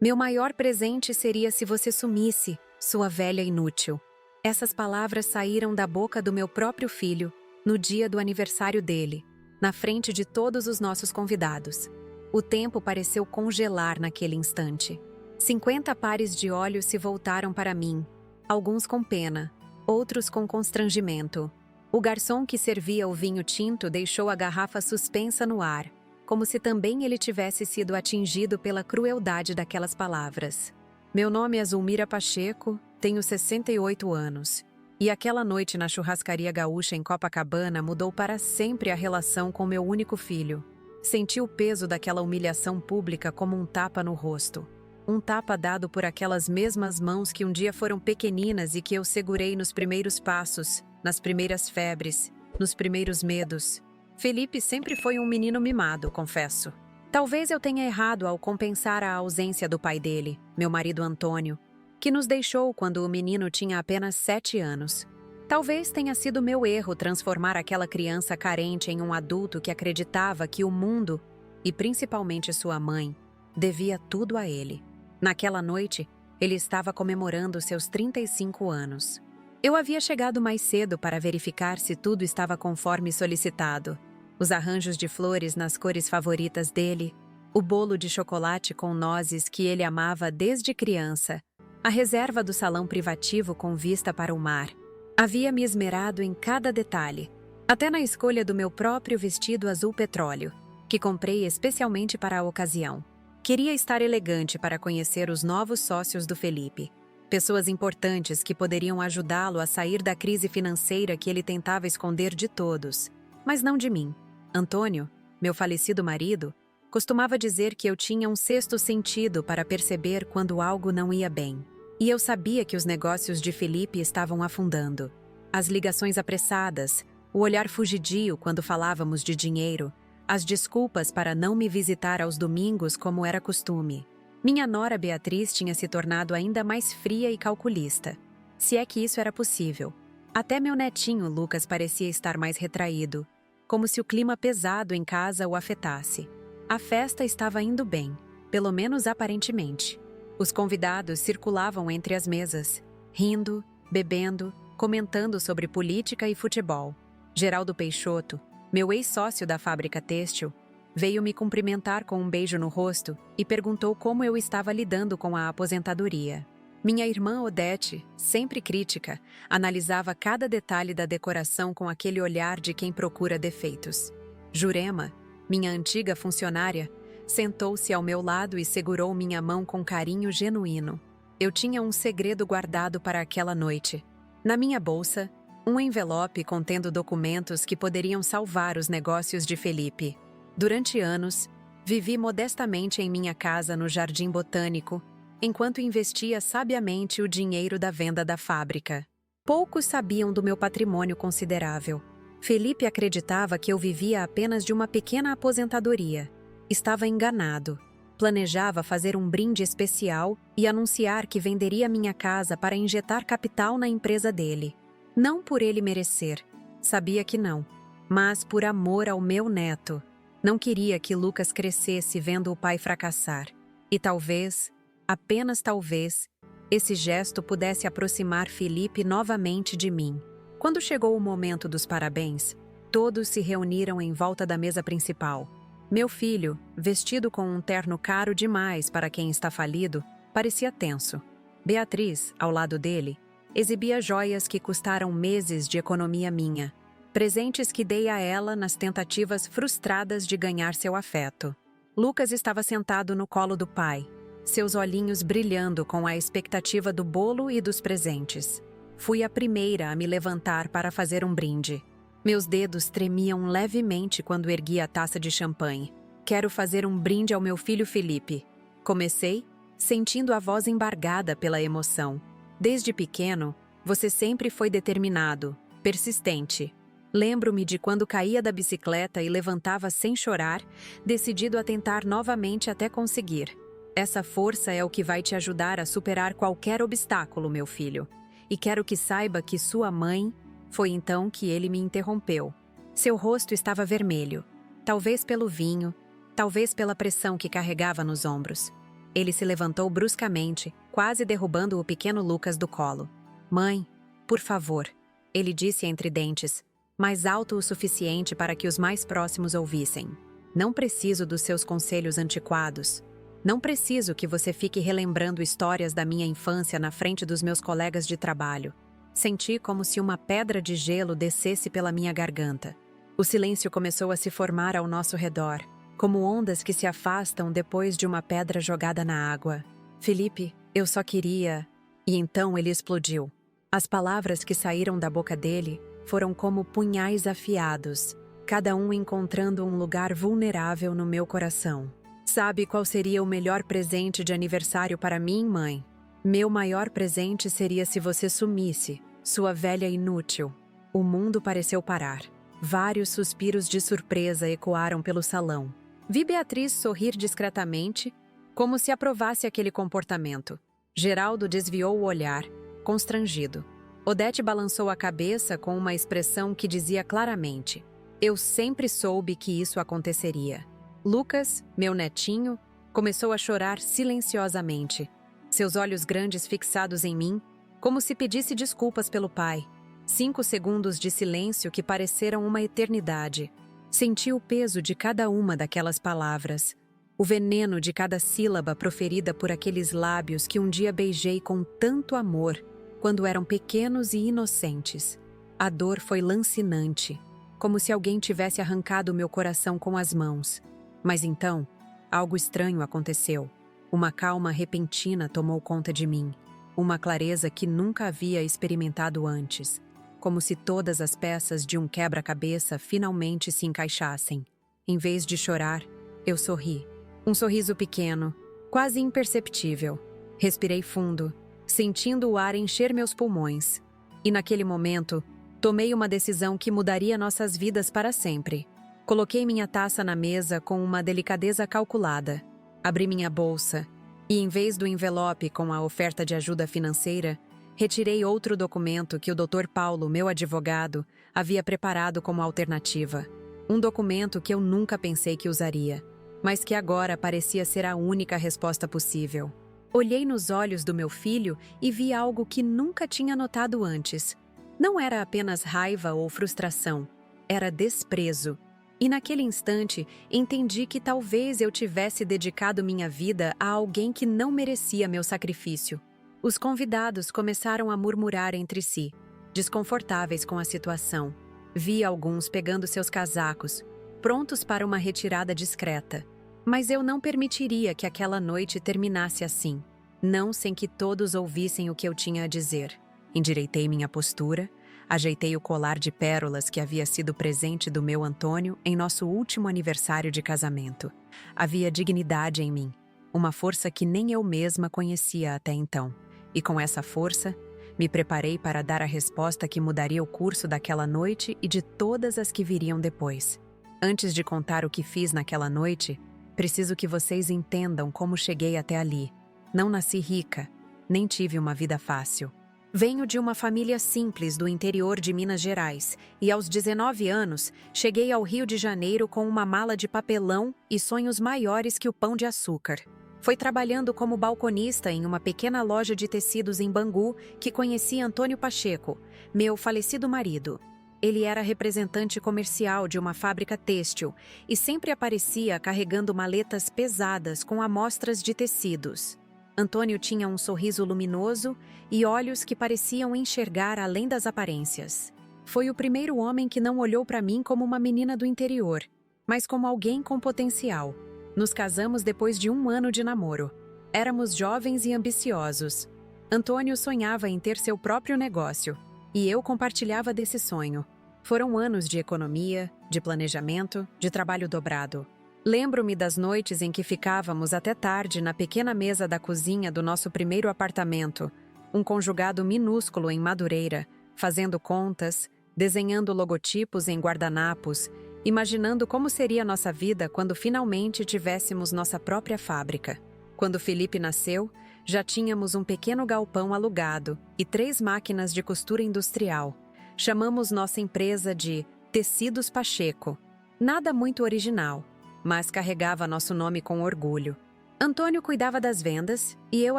Meu maior presente seria se você sumisse, sua velha inútil. Essas palavras saíram da boca do meu próprio filho, no dia do aniversário dele, na frente de todos os nossos convidados. O tempo pareceu congelar naquele instante. 50 pares de olhos se voltaram para mim, alguns com pena, outros com constrangimento. O garçom que servia o vinho tinto deixou a garrafa suspensa no ar, como se também ele tivesse sido atingido pela crueldade daquelas palavras. Meu nome é Zulmira Pacheco, tenho 68 anos. E aquela noite na churrascaria gaúcha em Copacabana mudou para sempre a relação com meu único filho. Senti o peso daquela humilhação pública como um tapa no rosto. Um tapa dado por aquelas mesmas mãos que um dia foram pequeninas e que eu segurei nos primeiros passos, nas primeiras febres, nos primeiros medos. Felipe sempre foi um menino mimado, confesso. Talvez eu tenha errado ao compensar a ausência do pai dele, meu marido Antônio, que nos deixou quando o menino tinha apenas 7 anos. Talvez tenha sido meu erro transformar aquela criança carente em um adulto que acreditava que o mundo, e principalmente sua mãe, devia tudo a ele. Naquela noite, ele estava comemorando seus 35 anos. Eu havia chegado mais cedo para verificar se tudo estava conforme solicitado. Os arranjos de flores nas cores favoritas dele, o bolo de chocolate com nozes que ele amava desde criança, a reserva do salão privativo com vista para o mar. Havia me esmerado em cada detalhe, até na escolha do meu próprio vestido azul petróleo, que comprei especialmente para a ocasião. Queria estar elegante para conhecer os novos sócios do Felipe, pessoas importantes que poderiam ajudá-lo a sair da crise financeira que ele tentava esconder de todos, mas não de mim. Antônio, meu falecido marido, costumava dizer que eu tinha um sexto sentido para perceber quando algo não ia bem. E eu sabia que os negócios de Felipe estavam afundando. As ligações apressadas, o olhar fugidio quando falávamos de dinheiro, as desculpas para não me visitar aos domingos como era costume. Minha nora Beatriz tinha se tornado ainda mais fria e calculista, se é que isso era possível. Até meu netinho Lucas parecia estar mais retraído, como se o clima pesado em casa o afetasse. A festa estava indo bem, pelo menos aparentemente. Os convidados circulavam entre as mesas, rindo, bebendo, comentando sobre política e futebol. Geraldo Peixoto, meu ex-sócio da fábrica têxtil, veio me cumprimentar com um beijo no rosto e perguntou como eu estava lidando com a aposentadoria. Minha irmã Odete, sempre crítica, analisava cada detalhe da decoração com aquele olhar de quem procura defeitos. Jurema, minha antiga funcionária, sentou-se ao meu lado e segurou minha mão com carinho genuíno. Eu tinha um segredo guardado para aquela noite. Na minha bolsa, um envelope contendo documentos que poderiam salvar os negócios de Felipe. Durante anos, vivi modestamente em minha casa no Jardim Botânico, enquanto investia sabiamente o dinheiro da venda da fábrica. Poucos sabiam do meu patrimônio considerável. Felipe acreditava que eu vivia apenas de uma pequena aposentadoria. Estava enganado. Planejava fazer um brinde especial e anunciar que venderia minha casa para injetar capital na empresa dele. Não por ele merecer, sabia que não, mas por amor ao meu neto. Não queria que Lucas crescesse vendo o pai fracassar. E talvez, apenas talvez, esse gesto pudesse aproximar Felipe novamente de mim. Quando chegou o momento dos parabéns, todos se reuniram em volta da mesa principal. Meu filho, vestido com um terno caro demais para quem está falido, parecia tenso. Beatriz, ao lado dele, exibia joias que custaram meses de economia minha, presentes que dei a ela nas tentativas frustradas de ganhar seu afeto. Lucas estava sentado no colo do pai, seus olhinhos brilhando com a expectativa do bolo e dos presentes. Fui a primeira a me levantar para fazer um brinde. Meus dedos tremiam levemente quando ergui a taça de champanhe. Quero fazer um brinde ao meu filho Felipe. Comecei, sentindo a voz embargada pela emoção. Desde pequeno, você sempre foi determinado, persistente. Lembro-me de quando caía da bicicleta e levantava sem chorar, decidido a tentar novamente até conseguir. Essa força é o que vai te ajudar a superar qualquer obstáculo, meu filho. E quero que saiba que sua mãe... Foi então que ele me interrompeu. Seu rosto estava vermelho, talvez pelo vinho, talvez pela pressão que carregava nos ombros. Ele se levantou bruscamente, quase derrubando o pequeno Lucas do colo. Mãe, por favor, ele disse entre dentes, mais alto o suficiente para que os mais próximos ouvissem. Não preciso dos seus conselhos antiquados. Não preciso que você fique relembrando histórias da minha infância na frente dos meus colegas de trabalho. Senti como se uma pedra de gelo descesse pela minha garganta. O silêncio começou a se formar ao nosso redor, como ondas que se afastam depois de uma pedra jogada na água. Felipe, eu só queria... E então ele explodiu. As palavras que saíram da boca dele foram como punhais afiados, cada um encontrando um lugar vulnerável no meu coração. Sabe qual seria o melhor presente de aniversário para mim, mãe? Meu maior presente seria se você sumisse, sua velha inútil. O mundo pareceu parar. Vários suspiros de surpresa ecoaram pelo salão. Vi Beatriz sorrir discretamente, como se aprovasse aquele comportamento. Geraldo desviou o olhar, constrangido. Odete balançou a cabeça com uma expressão que dizia claramente: eu sempre soube que isso aconteceria. Lucas, meu netinho, começou a chorar silenciosamente. Seus olhos grandes fixados em mim, como se pedisse desculpas pelo pai. 5 segundos de silêncio que pareceram uma eternidade. Senti o peso de cada uma daquelas palavras. O veneno de cada sílaba proferida por aqueles lábios que um dia beijei com tanto amor, quando eram pequenos e inocentes. A dor foi lancinante, como se alguém tivesse arrancado meu coração com as mãos. Mas então, algo estranho aconteceu. Uma calma repentina tomou conta de mim. Uma clareza que nunca havia experimentado antes. Como se todas as peças de um quebra-cabeça finalmente se encaixassem. Em vez de chorar, eu sorri. Um sorriso pequeno, quase imperceptível. Respirei fundo, sentindo o ar encher meus pulmões. E naquele momento, tomei uma decisão que mudaria nossas vidas para sempre. Coloquei minha taça na mesa com uma delicadeza calculada. Abri minha bolsa e, em vez do envelope com a oferta de ajuda financeira, retirei outro documento que o Dr. Paulo, meu advogado, havia preparado como alternativa. Um documento que eu nunca pensei que usaria, mas que agora parecia ser a única resposta possível. Olhei nos olhos do meu filho e vi algo que nunca tinha notado antes. Não era apenas raiva ou frustração, era desprezo. E naquele instante, entendi que talvez eu tivesse dedicado minha vida a alguém que não merecia meu sacrifício. Os convidados começaram a murmurar entre si, desconfortáveis com a situação. Vi alguns pegando seus casacos, prontos para uma retirada discreta. Mas eu não permitiria que aquela noite terminasse assim. Não sem que todos ouvissem o que eu tinha a dizer. Endireitei minha postura, ajeitei o colar de pérolas que havia sido presente do meu Antônio em nosso último aniversário de casamento. Havia dignidade em mim, uma força que nem eu mesma conhecia até então. E com essa força, me preparei para dar a resposta que mudaria o curso daquela noite e de todas as que viriam depois. Antes de contar o que fiz naquela noite, preciso que vocês entendam como cheguei até ali. Não nasci rica, nem tive uma vida fácil. Venho de uma família simples do interior de Minas Gerais e aos 19 anos cheguei ao Rio de Janeiro com uma mala de papelão e sonhos maiores que o pão de açúcar. Foi trabalhando como balconista em uma pequena loja de tecidos em Bangu que conheci Antônio Pacheco, meu falecido marido. Ele era representante comercial de uma fábrica têxtil e sempre aparecia carregando maletas pesadas com amostras de tecidos. Antônio tinha um sorriso luminoso e olhos que pareciam enxergar além das aparências. Foi o primeiro homem que não olhou para mim como uma menina do interior, mas como alguém com potencial. Nos casamos depois de 1 ano de namoro. Éramos jovens e ambiciosos. Antônio sonhava em ter seu próprio negócio, e eu compartilhava desse sonho. Foram anos de economia, de planejamento, de trabalho dobrado. Lembro-me das noites em que ficávamos até tarde na pequena mesa da cozinha do nosso primeiro apartamento, um conjugado minúsculo em Madureira, fazendo contas, desenhando logotipos em guardanapos, imaginando como seria nossa vida quando finalmente tivéssemos nossa própria fábrica. Quando Felipe nasceu, já tínhamos um pequeno galpão alugado e 3 máquinas de costura industrial. Chamamos nossa empresa de Tecidos Pacheco. Nada muito original, mas carregava nosso nome com orgulho. Antônio cuidava das vendas e eu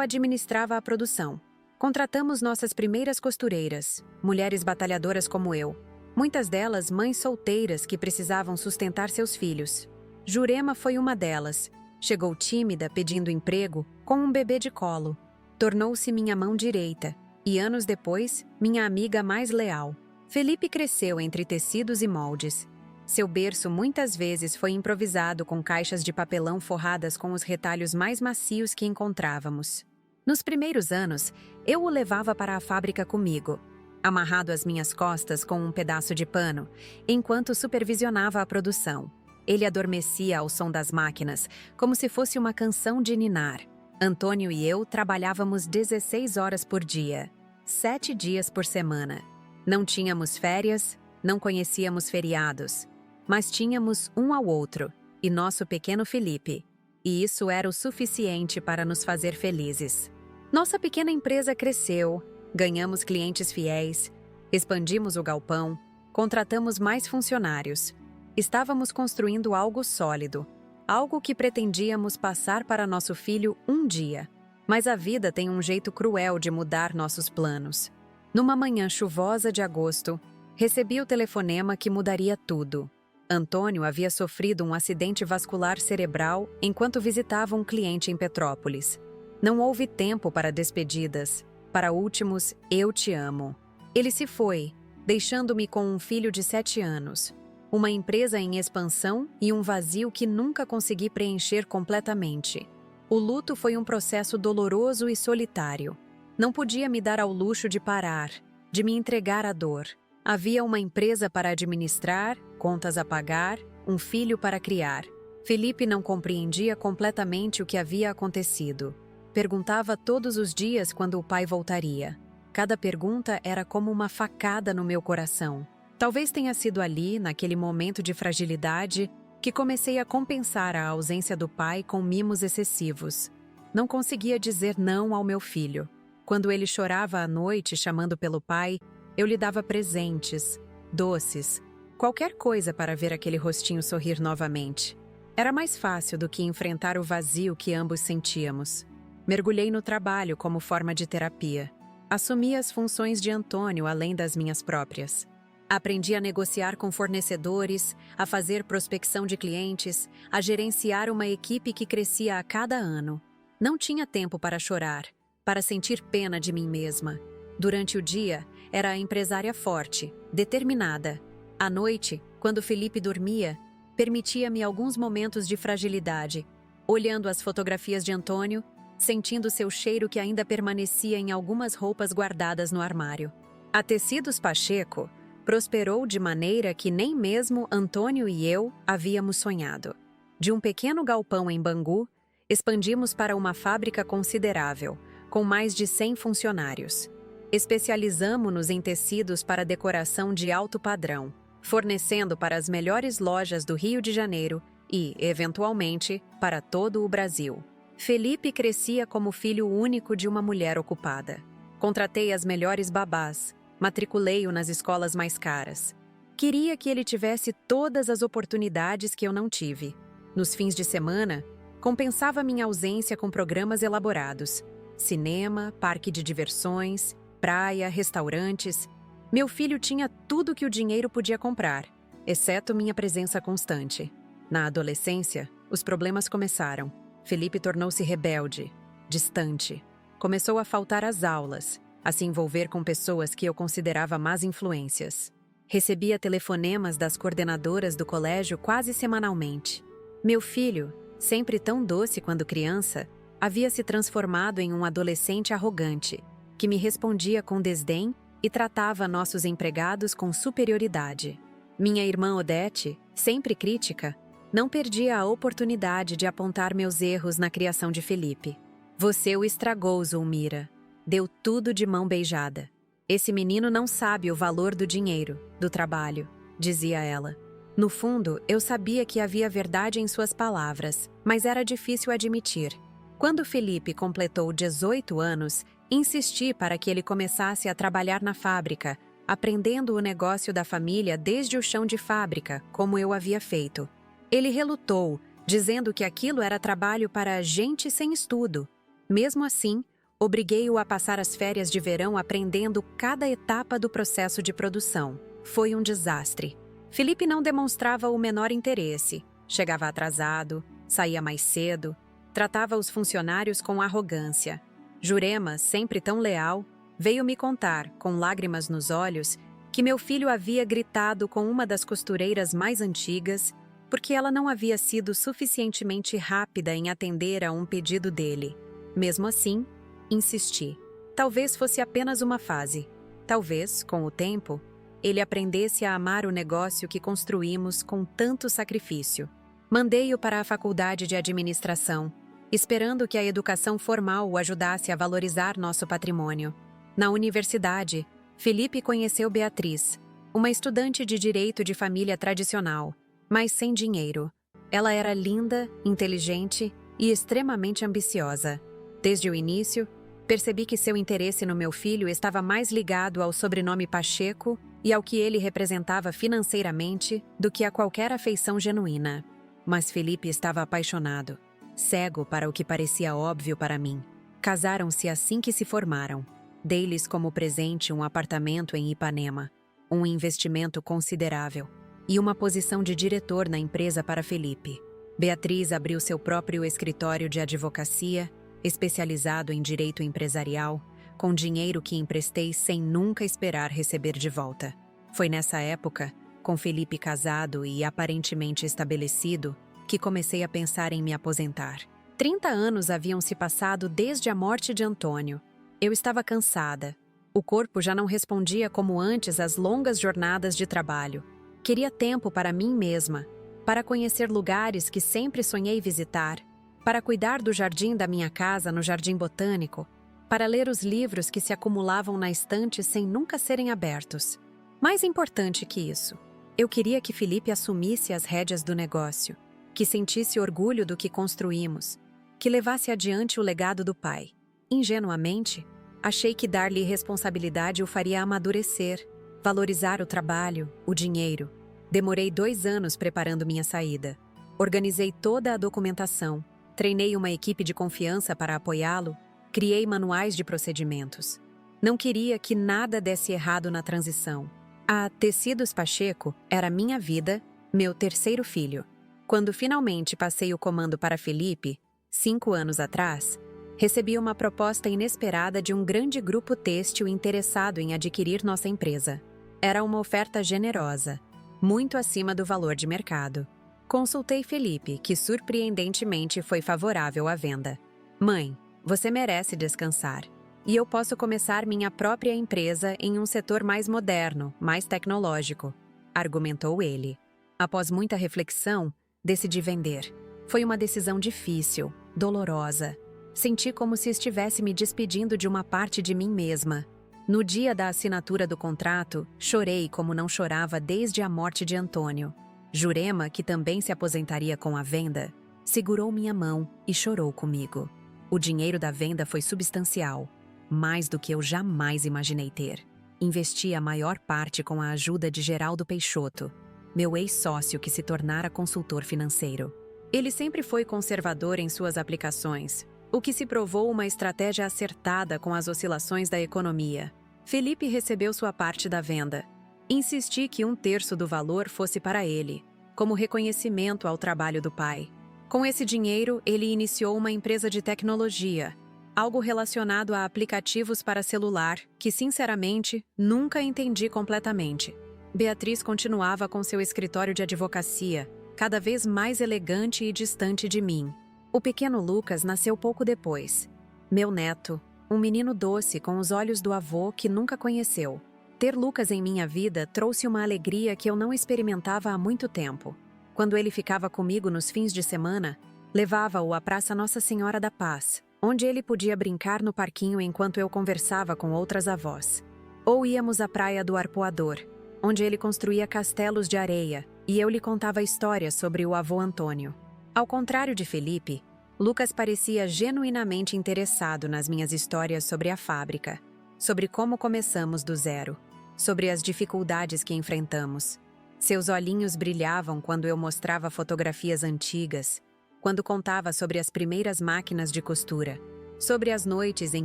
administrava a produção. Contratamos nossas primeiras costureiras, mulheres batalhadoras como eu. Muitas delas mães solteiras que precisavam sustentar seus filhos. Jurema foi uma delas. Chegou tímida, pedindo emprego, com um bebê de colo. Tornou-se minha mão direita e, anos depois, minha amiga mais leal. Felipe cresceu entre tecidos e moldes. Seu berço muitas vezes foi improvisado com caixas de papelão forradas com os retalhos mais macios que encontrávamos. Nos primeiros anos, eu o levava para a fábrica comigo, amarrado às minhas costas com um pedaço de pano, enquanto supervisionava a produção. Ele adormecia ao som das máquinas, como se fosse uma canção de ninar. Antônio e eu trabalhávamos 16 horas por dia, 7 dias por semana. Não tínhamos férias, não conhecíamos feriados. Mas tínhamos um ao outro, e nosso pequeno Felipe. E isso era o suficiente para nos fazer felizes. Nossa pequena empresa cresceu, ganhamos clientes fiéis, expandimos o galpão, contratamos mais funcionários. Estávamos construindo algo sólido, algo que pretendíamos passar para nosso filho um dia. Mas a vida tem um jeito cruel de mudar nossos planos. Numa manhã chuvosa de agosto, recebi o telefonema que mudaria tudo. Antônio havia sofrido um acidente vascular cerebral enquanto visitava um cliente em Petrópolis. Não houve tempo para despedidas, para últimos "eu te amo". Ele se foi, deixando-me com um filho de 7 anos, uma empresa em expansão e um vazio que nunca consegui preencher completamente. O luto foi um processo doloroso e solitário. Não podia me dar ao luxo de parar, de me entregar à dor. Havia uma empresa para administrar, contas a pagar, um filho para criar. Felipe não compreendia completamente o que havia acontecido. Perguntava todos os dias quando o pai voltaria. Cada pergunta era como uma facada no meu coração. Talvez tenha sido ali, naquele momento de fragilidade, que comecei a compensar a ausência do pai com mimos excessivos. Não conseguia dizer não ao meu filho. Quando ele chorava à noite chamando pelo pai, eu lhe dava presentes, doces, qualquer coisa para ver aquele rostinho sorrir novamente. Era mais fácil do que enfrentar o vazio que ambos sentíamos. Mergulhei no trabalho como forma de terapia. Assumi as funções de Antônio além das minhas próprias. Aprendi a negociar com fornecedores, a fazer prospecção de clientes, a gerenciar uma equipe que crescia a cada ano. Não tinha tempo para chorar, para sentir pena de mim mesma. Durante o dia, era a empresária forte, determinada. À noite, quando Felipe dormia, permitia-me alguns momentos de fragilidade, olhando as fotografias de Antônio, sentindo seu cheiro que ainda permanecia em algumas roupas guardadas no armário. A Tecidos Pacheco prosperou de maneira que nem mesmo Antônio e eu havíamos sonhado. De um pequeno galpão em Bangu, expandimos para uma fábrica considerável, com mais de 100 funcionários. Especializamo-nos em tecidos para decoração de alto padrão, fornecendo para as melhores lojas do Rio de Janeiro e, eventualmente, para todo o Brasil. Felipe crescia como filho único de uma mulher ocupada. Contratei as melhores babás, matriculei-o nas escolas mais caras. Queria que ele tivesse todas as oportunidades que eu não tive. Nos fins de semana, compensava minha ausência com programas elaborados: cinema, parque de diversões, praia, restaurantes. Meu filho tinha tudo que o dinheiro podia comprar, exceto minha presença constante. Na adolescência, os problemas começaram. Felipe tornou-se rebelde, distante. Começou a faltar às aulas, a se envolver com pessoas que eu considerava más influências. Recebia telefonemas das coordenadoras do colégio quase semanalmente. Meu filho, sempre tão doce quando criança, havia se transformado em um adolescente arrogante, que me respondia com desdém e tratava nossos empregados com superioridade. Minha irmã Odete, sempre crítica, não perdia a oportunidade de apontar meus erros na criação de Felipe. Você o estragou, Zulmira. Deu tudo de mão beijada. Esse menino não sabe o valor do dinheiro, do trabalho, dizia ela. No fundo, eu sabia que havia verdade em suas palavras, mas era difícil admitir. Quando Felipe completou 18 anos, insisti para que ele começasse a trabalhar na fábrica, aprendendo o negócio da família desde o chão de fábrica, como eu havia feito. Ele relutou, dizendo que aquilo era trabalho para gente sem estudo. Mesmo assim, obriguei-o a passar as férias de verão aprendendo cada etapa do processo de produção. Foi um desastre. Felipe não demonstrava o menor interesse. Chegava atrasado, saía mais cedo, tratava os funcionários com arrogância. Jurema, sempre tão leal, veio me contar, com lágrimas nos olhos, que meu filho havia gritado com uma das costureiras mais antigas porque ela não havia sido suficientemente rápida em atender a um pedido dele. Mesmo assim, insisti. Talvez fosse apenas uma fase. Talvez, com o tempo, ele aprendesse a amar o negócio que construímos com tanto sacrifício. Mandei-o para a faculdade de administração, esperando que a educação formal o ajudasse a valorizar nosso patrimônio. Na universidade, Felipe conheceu Beatriz, uma estudante de direito de família tradicional, mas sem dinheiro. Ela era linda, inteligente e extremamente ambiciosa. Desde o início, percebi que seu interesse no meu filho estava mais ligado ao sobrenome Pacheco e ao que ele representava financeiramente do que a qualquer afeição genuína. Mas Felipe estava apaixonado, cego para o que parecia óbvio para mim. Casaram-se assim que se formaram. Dei-lhes como presente um apartamento em Ipanema, um investimento considerável e uma posição de diretor na empresa para Felipe. Beatriz abriu seu próprio escritório de advocacia, especializado em direito empresarial, com dinheiro que emprestei sem nunca esperar receber de volta. Foi nessa época, com Felipe casado e aparentemente estabelecido, que comecei a pensar em me aposentar. 30 anos haviam se passado desde a morte de Antônio. Eu estava cansada. O corpo já não respondia como antes às longas jornadas de trabalho. Queria tempo para mim mesma, para conhecer lugares que sempre sonhei visitar, para cuidar do jardim da minha casa no Jardim Botânico, para ler os livros que se acumulavam na estante sem nunca serem abertos. Mais importante que isso, eu queria que Felipe assumisse as rédeas do negócio, que sentisse orgulho do que construímos, que levasse adiante o legado do pai. Ingenuamente, achei que dar-lhe responsabilidade o faria amadurecer, valorizar o trabalho, o dinheiro. Demorei 2 anos preparando minha saída. Organizei toda a documentação, treinei uma equipe de confiança para apoiá-lo, criei manuais de procedimentos. Não queria que nada desse errado na transição. A Tecidos Pacheco era minha vida, meu terceiro filho. Quando finalmente passei o comando para Felipe, 5 anos atrás, recebi uma proposta inesperada de um grande grupo têxtil interessado em adquirir nossa empresa. Era uma oferta generosa, muito acima do valor de mercado. Consultei Felipe, que surpreendentemente foi favorável à venda. Mãe, você merece descansar. E eu posso começar minha própria empresa em um setor mais moderno, mais tecnológico, argumentou ele. Após muita reflexão, decidi vender. Foi uma decisão difícil, dolorosa. Senti como se estivesse me despedindo de uma parte de mim mesma. No dia da assinatura do contrato, chorei como não chorava desde a morte de Antônio. Jurema, que também se aposentaria com a venda, segurou minha mão e chorou comigo. O dinheiro da venda foi substancial, mais do que eu jamais imaginei ter. Investi a maior parte com a ajuda de Geraldo Peixoto, meu ex-sócio que se tornara consultor financeiro. Ele sempre foi conservador em suas aplicações, o que se provou uma estratégia acertada com as oscilações da economia. Felipe recebeu sua parte da venda. Insisti que 1/3 do valor fosse para ele, como reconhecimento ao trabalho do pai. Com esse dinheiro, ele iniciou uma empresa de tecnologia, algo relacionado a aplicativos para celular, que, sinceramente, nunca entendi completamente. Beatriz continuava com seu escritório de advocacia, cada vez mais elegante e distante de mim. O pequeno Lucas nasceu pouco depois. Meu neto, um menino doce com os olhos do avô que nunca conheceu. Ter Lucas em minha vida trouxe uma alegria que eu não experimentava há muito tempo. Quando ele ficava comigo nos fins de semana, levava-o à Praça Nossa Senhora da Paz, onde ele podia brincar no parquinho enquanto eu conversava com outras avós. Ou íamos à Praia do Arpoador, onde ele construía castelos de areia, e eu lhe contava histórias sobre o avô Antônio. Ao contrário de Felipe, Lucas parecia genuinamente interessado nas minhas histórias sobre a fábrica, sobre como começamos do zero, sobre as dificuldades que enfrentamos. Seus olhinhos brilhavam quando eu mostrava fotografias antigas, quando contava sobre as primeiras máquinas de costura, sobre as noites em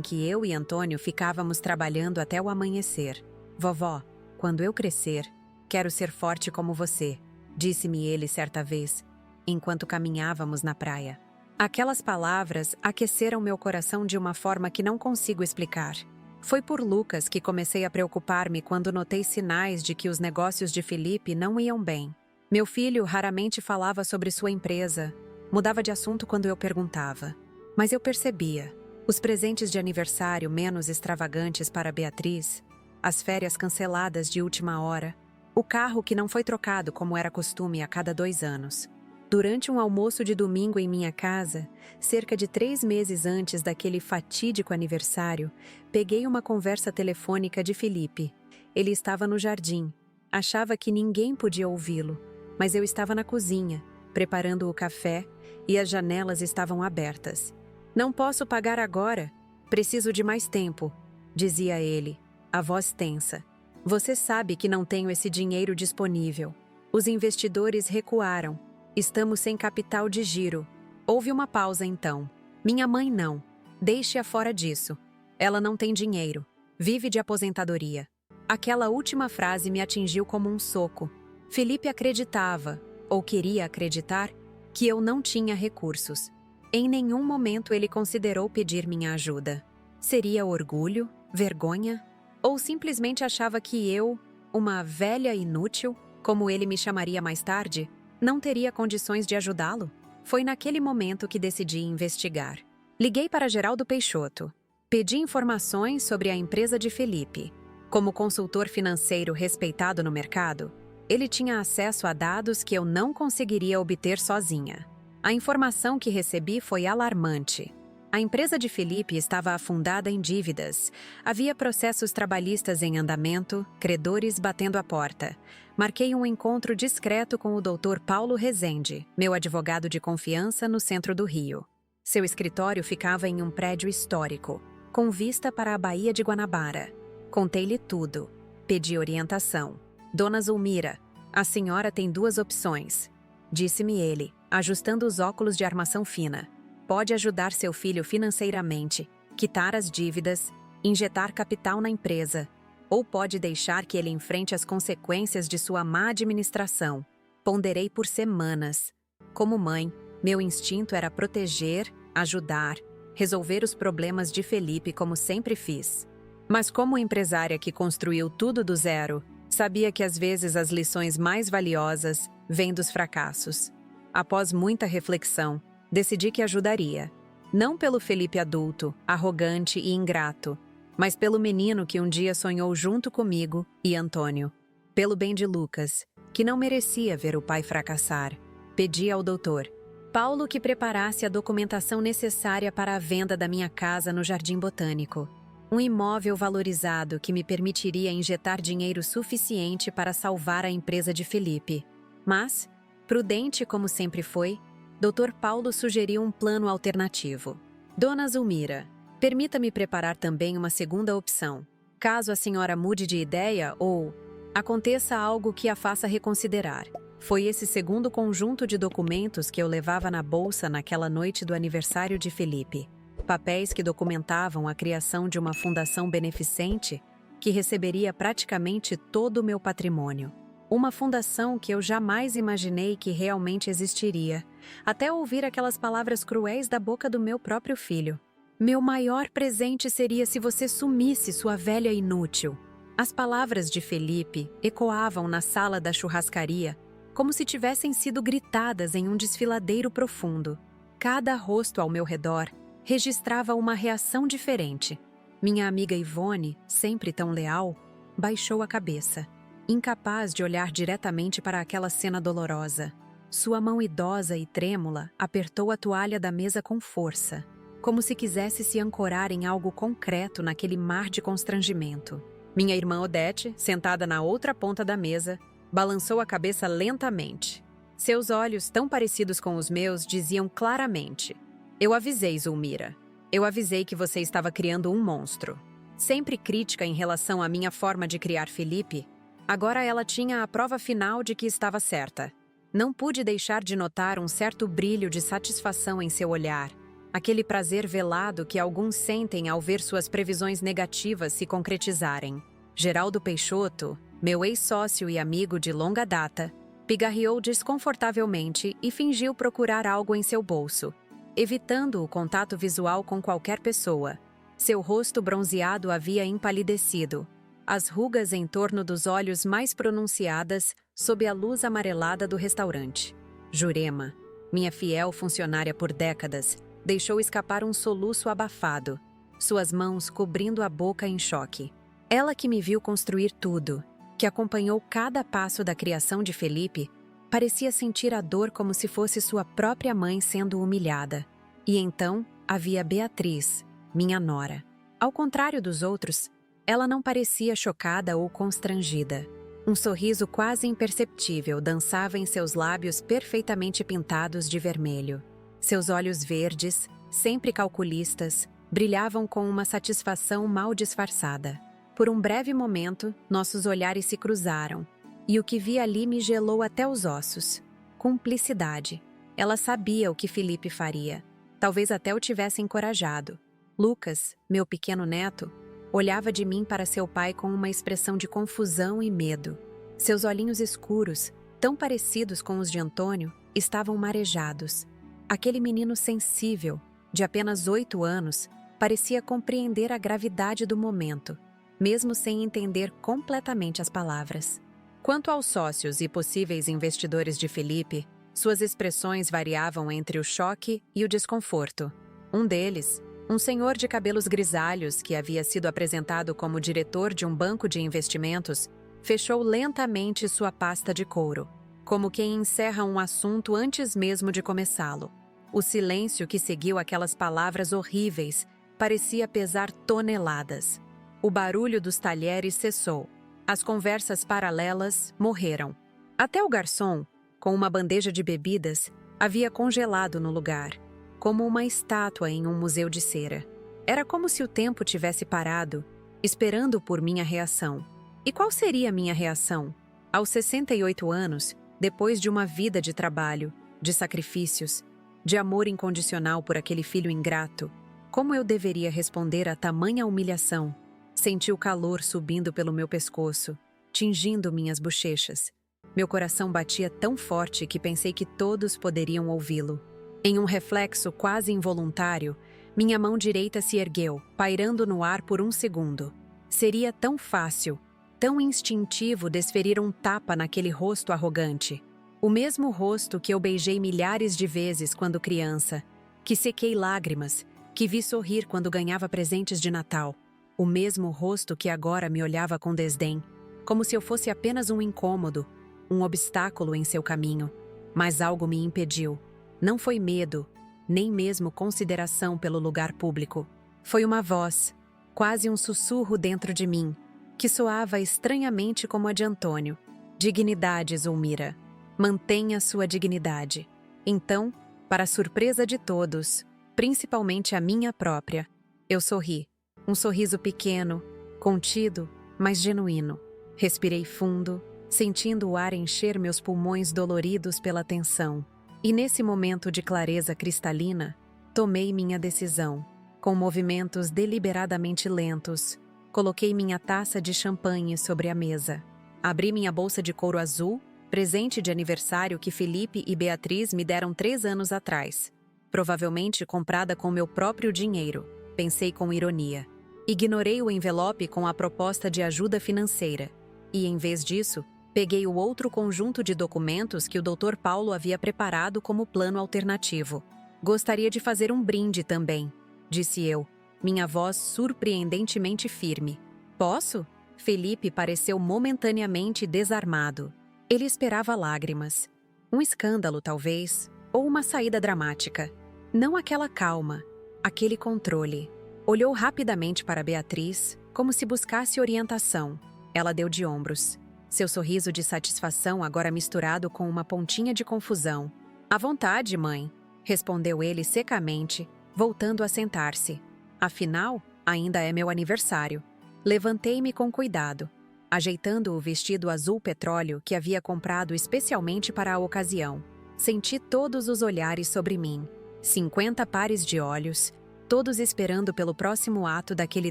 que eu e Antônio ficávamos trabalhando até o amanhecer. Vovó, quando eu crescer, quero ser forte como você, disse-me ele certa vez, enquanto caminhávamos na praia. Aquelas palavras aqueceram meu coração de uma forma que não consigo explicar. Foi por Lucas que comecei a preocupar-me quando notei sinais de que os negócios de Felipe não iam bem. Meu filho raramente falava sobre sua empresa, mudava de assunto quando eu perguntava. Mas eu percebia. Os presentes de aniversário menos extravagantes para Beatriz, as férias canceladas de última hora, o carro que não foi trocado como era costume a cada 2 anos. Durante um almoço de domingo em minha casa, cerca de 3 meses antes daquele fatídico aniversário, peguei uma conversa telefônica de Felipe. Ele estava no jardim. Achava que ninguém podia ouvi-lo, mas eu estava na cozinha, preparando o café, e as janelas estavam abertas. Não posso pagar agora. Preciso de mais tempo, dizia ele, a voz tensa. Você sabe que não tenho esse dinheiro disponível. Os investidores recuaram. Estamos sem capital de giro. Houve uma pausa então. Minha mãe não. Deixe-a fora disso. Ela não tem dinheiro. Vive de aposentadoria. Aquela última frase me atingiu como um soco. Felipe acreditava, ou queria acreditar, que eu não tinha recursos. Em nenhum momento ele considerou pedir minha ajuda. Seria orgulho, vergonha? Ou simplesmente achava que eu, uma velha inútil, como ele me chamaria mais tarde, não teria condições de ajudá-lo? Foi naquele momento que decidi investigar. Liguei para Geraldo Peixoto. Pedi informações sobre a empresa de Felipe. Como consultor financeiro respeitado no mercado, ele tinha acesso a dados que eu não conseguiria obter sozinha. A informação que recebi foi alarmante. A empresa de Felipe estava afundada em dívidas. Havia processos trabalhistas em andamento, credores batendo a porta. Marquei um encontro discreto com o Dr. Paulo Rezende, meu advogado de confiança no centro do Rio. Seu escritório ficava em um prédio histórico, com vista para a Baía de Guanabara. Contei-lhe tudo. Pedi orientação. Dona Zulmira, a senhora tem 2 opções, disse-me ele, ajustando os óculos de armação fina. Pode ajudar seu filho financeiramente, quitar as dívidas, injetar capital na empresa, ou pode deixar que ele enfrente as consequências de sua má administração. Ponderei por semanas. Como mãe, meu instinto era proteger, ajudar, resolver os problemas de Felipe como sempre fiz. Mas como empresária que construiu tudo do zero, sabia que às vezes as lições mais valiosas vêm dos fracassos. Após muita reflexão, decidi que ajudaria. Não pelo Felipe adulto, arrogante e ingrato, mas pelo menino que um dia sonhou junto comigo e Antônio. Pelo bem de Lucas, que não merecia ver o pai fracassar. Pedi ao doutor Paulo que preparasse a documentação necessária para a venda da minha casa no Jardim Botânico. Um imóvel valorizado que me permitiria injetar dinheiro suficiente para salvar a empresa de Felipe. Mas, prudente como sempre foi, Dr. Paulo sugeriu um plano alternativo. Dona Zulmira, permita-me preparar também uma segunda opção. Caso a senhora mude de ideia ou aconteça algo que a faça reconsiderar. Foi esse segundo conjunto de documentos que eu levava na bolsa naquela noite do aniversário de Felipe. Papéis que documentavam a criação de uma fundação beneficente que receberia praticamente todo o meu patrimônio. Uma fundação que eu jamais imaginei que realmente existiria, até ouvir aquelas palavras cruéis da boca do meu próprio filho. Meu maior presente seria se você sumisse, sua velha inútil. As palavras de Felipe ecoavam na sala da churrascaria, como se tivessem sido gritadas em um desfiladeiro profundo. Cada rosto ao meu redor registrava uma reação diferente. Minha amiga Ivone, sempre tão leal, baixou a cabeça, incapaz de olhar diretamente para aquela cena dolorosa. Sua mão idosa e trêmula apertou a toalha da mesa com força, como se quisesse se ancorar em algo concreto naquele mar de constrangimento. Minha irmã Odete, sentada na outra ponta da mesa, balançou a cabeça lentamente. Seus olhos, tão parecidos com os meus, diziam claramente: "Eu avisei, Zulmira. Eu avisei que você estava criando um monstro." Sempre crítica em relação à minha forma de criar Felipe, agora ela tinha a prova final de que estava certa. Não pude deixar de notar um certo brilho de satisfação em seu olhar, aquele prazer velado que alguns sentem ao ver suas previsões negativas se concretizarem. Geraldo Peixoto, meu ex-sócio e amigo de longa data, pigarreou desconfortavelmente e fingiu procurar algo em seu bolso, evitando o contato visual com qualquer pessoa. Seu rosto bronzeado havia empalidecido, as rugas em torno dos olhos mais pronunciadas sob a luz amarelada do restaurante. Jurema, minha fiel funcionária por décadas, deixou escapar um soluço abafado, suas mãos cobrindo a boca em choque. Ela que me viu construir tudo, que acompanhou cada passo da criação de Felipe, parecia sentir a dor como se fosse sua própria mãe sendo humilhada. E então havia Beatriz, minha nora. Ao contrário dos outros, ela não parecia chocada ou constrangida. Um sorriso quase imperceptível dançava em seus lábios perfeitamente pintados de vermelho. Seus olhos verdes, sempre calculistas, brilhavam com uma satisfação mal disfarçada. Por um breve momento, nossos olhares se cruzaram, e o que vi ali me gelou até os ossos. Cumplicidade. Ela sabia o que Felipe faria. Talvez até o tivesse encorajado. Lucas, meu pequeno neto, olhava de mim para seu pai com uma expressão de confusão e medo. Seus olhinhos escuros, tão parecidos com os de Antônio, estavam marejados. Aquele menino sensível, de apenas 8 anos, parecia compreender a gravidade do momento, mesmo sem entender completamente as palavras. Quanto aos sócios e possíveis investidores de Felipe, suas expressões variavam entre o choque e o desconforto. Um deles, um senhor de cabelos grisalhos que havia sido apresentado como diretor de um banco de investimentos, fechou lentamente sua pasta de couro, como quem encerra um assunto antes mesmo de começá-lo. O silêncio que seguiu aquelas palavras horríveis parecia pesar toneladas. O barulho dos talheres cessou. As conversas paralelas morreram. Até o garçom, com uma bandeja de bebidas, havia congelado no lugar, como uma estátua em um museu de cera. Era como se o tempo tivesse parado, esperando por minha reação. E qual seria minha reação? Aos 68 anos, depois de uma vida de trabalho, de sacrifícios, de amor incondicional por aquele filho ingrato, como eu deveria responder a tamanha humilhação? Senti o calor subindo pelo meu pescoço, tingindo minhas bochechas. Meu coração batia tão forte que pensei que todos poderiam ouvi-lo. Em um reflexo quase involuntário, minha mão direita se ergueu, pairando no ar por um segundo. Seria tão fácil, tão instintivo desferir um tapa naquele rosto arrogante. O mesmo rosto que eu beijei milhares de vezes quando criança, que sequei lágrimas, que vi sorrir quando ganhava presentes de Natal. O mesmo rosto que agora me olhava com desdém, como se eu fosse apenas um incômodo, um obstáculo em seu caminho. Mas algo me impediu. Não foi medo, nem mesmo consideração pelo lugar público. Foi uma voz, quase um sussurro dentro de mim, que soava estranhamente como a de Antônio. Dignidade, Zulmira. Mantenha sua dignidade. Então, para a surpresa de todos, principalmente a minha própria, eu sorri. Um sorriso pequeno, contido, mas genuíno. Respirei fundo, sentindo o ar encher meus pulmões doloridos pela tensão. E nesse momento de clareza cristalina, tomei minha decisão. Com movimentos deliberadamente lentos, coloquei minha taça de champanhe sobre a mesa. Abri minha bolsa de couro azul, presente de aniversário que Felipe e Beatriz me deram 3 anos atrás. Provavelmente comprada com meu próprio dinheiro, pensei com ironia. Ignorei o envelope com a proposta de ajuda financeira e, em vez disso, peguei o outro conjunto de documentos que o Dr. Paulo havia preparado como plano alternativo. Gostaria de fazer um brinde também, disse eu, minha voz surpreendentemente firme. Posso? Felipe pareceu momentaneamente desarmado. Ele esperava lágrimas. Um escândalo, talvez, ou uma saída dramática. Não aquela calma, aquele controle. Olhou rapidamente para Beatriz, como se buscasse orientação. Ela deu de ombros. Seu sorriso de satisfação agora misturado com uma pontinha de confusão. À vontade, mãe, respondeu ele secamente, voltando a sentar-se. Afinal, ainda é meu aniversário. Levantei-me com cuidado. ajeitando o vestido azul petróleo que havia comprado especialmente para a ocasião. Senti todos os olhares sobre mim, 50 pares de olhos, todos esperando pelo próximo ato daquele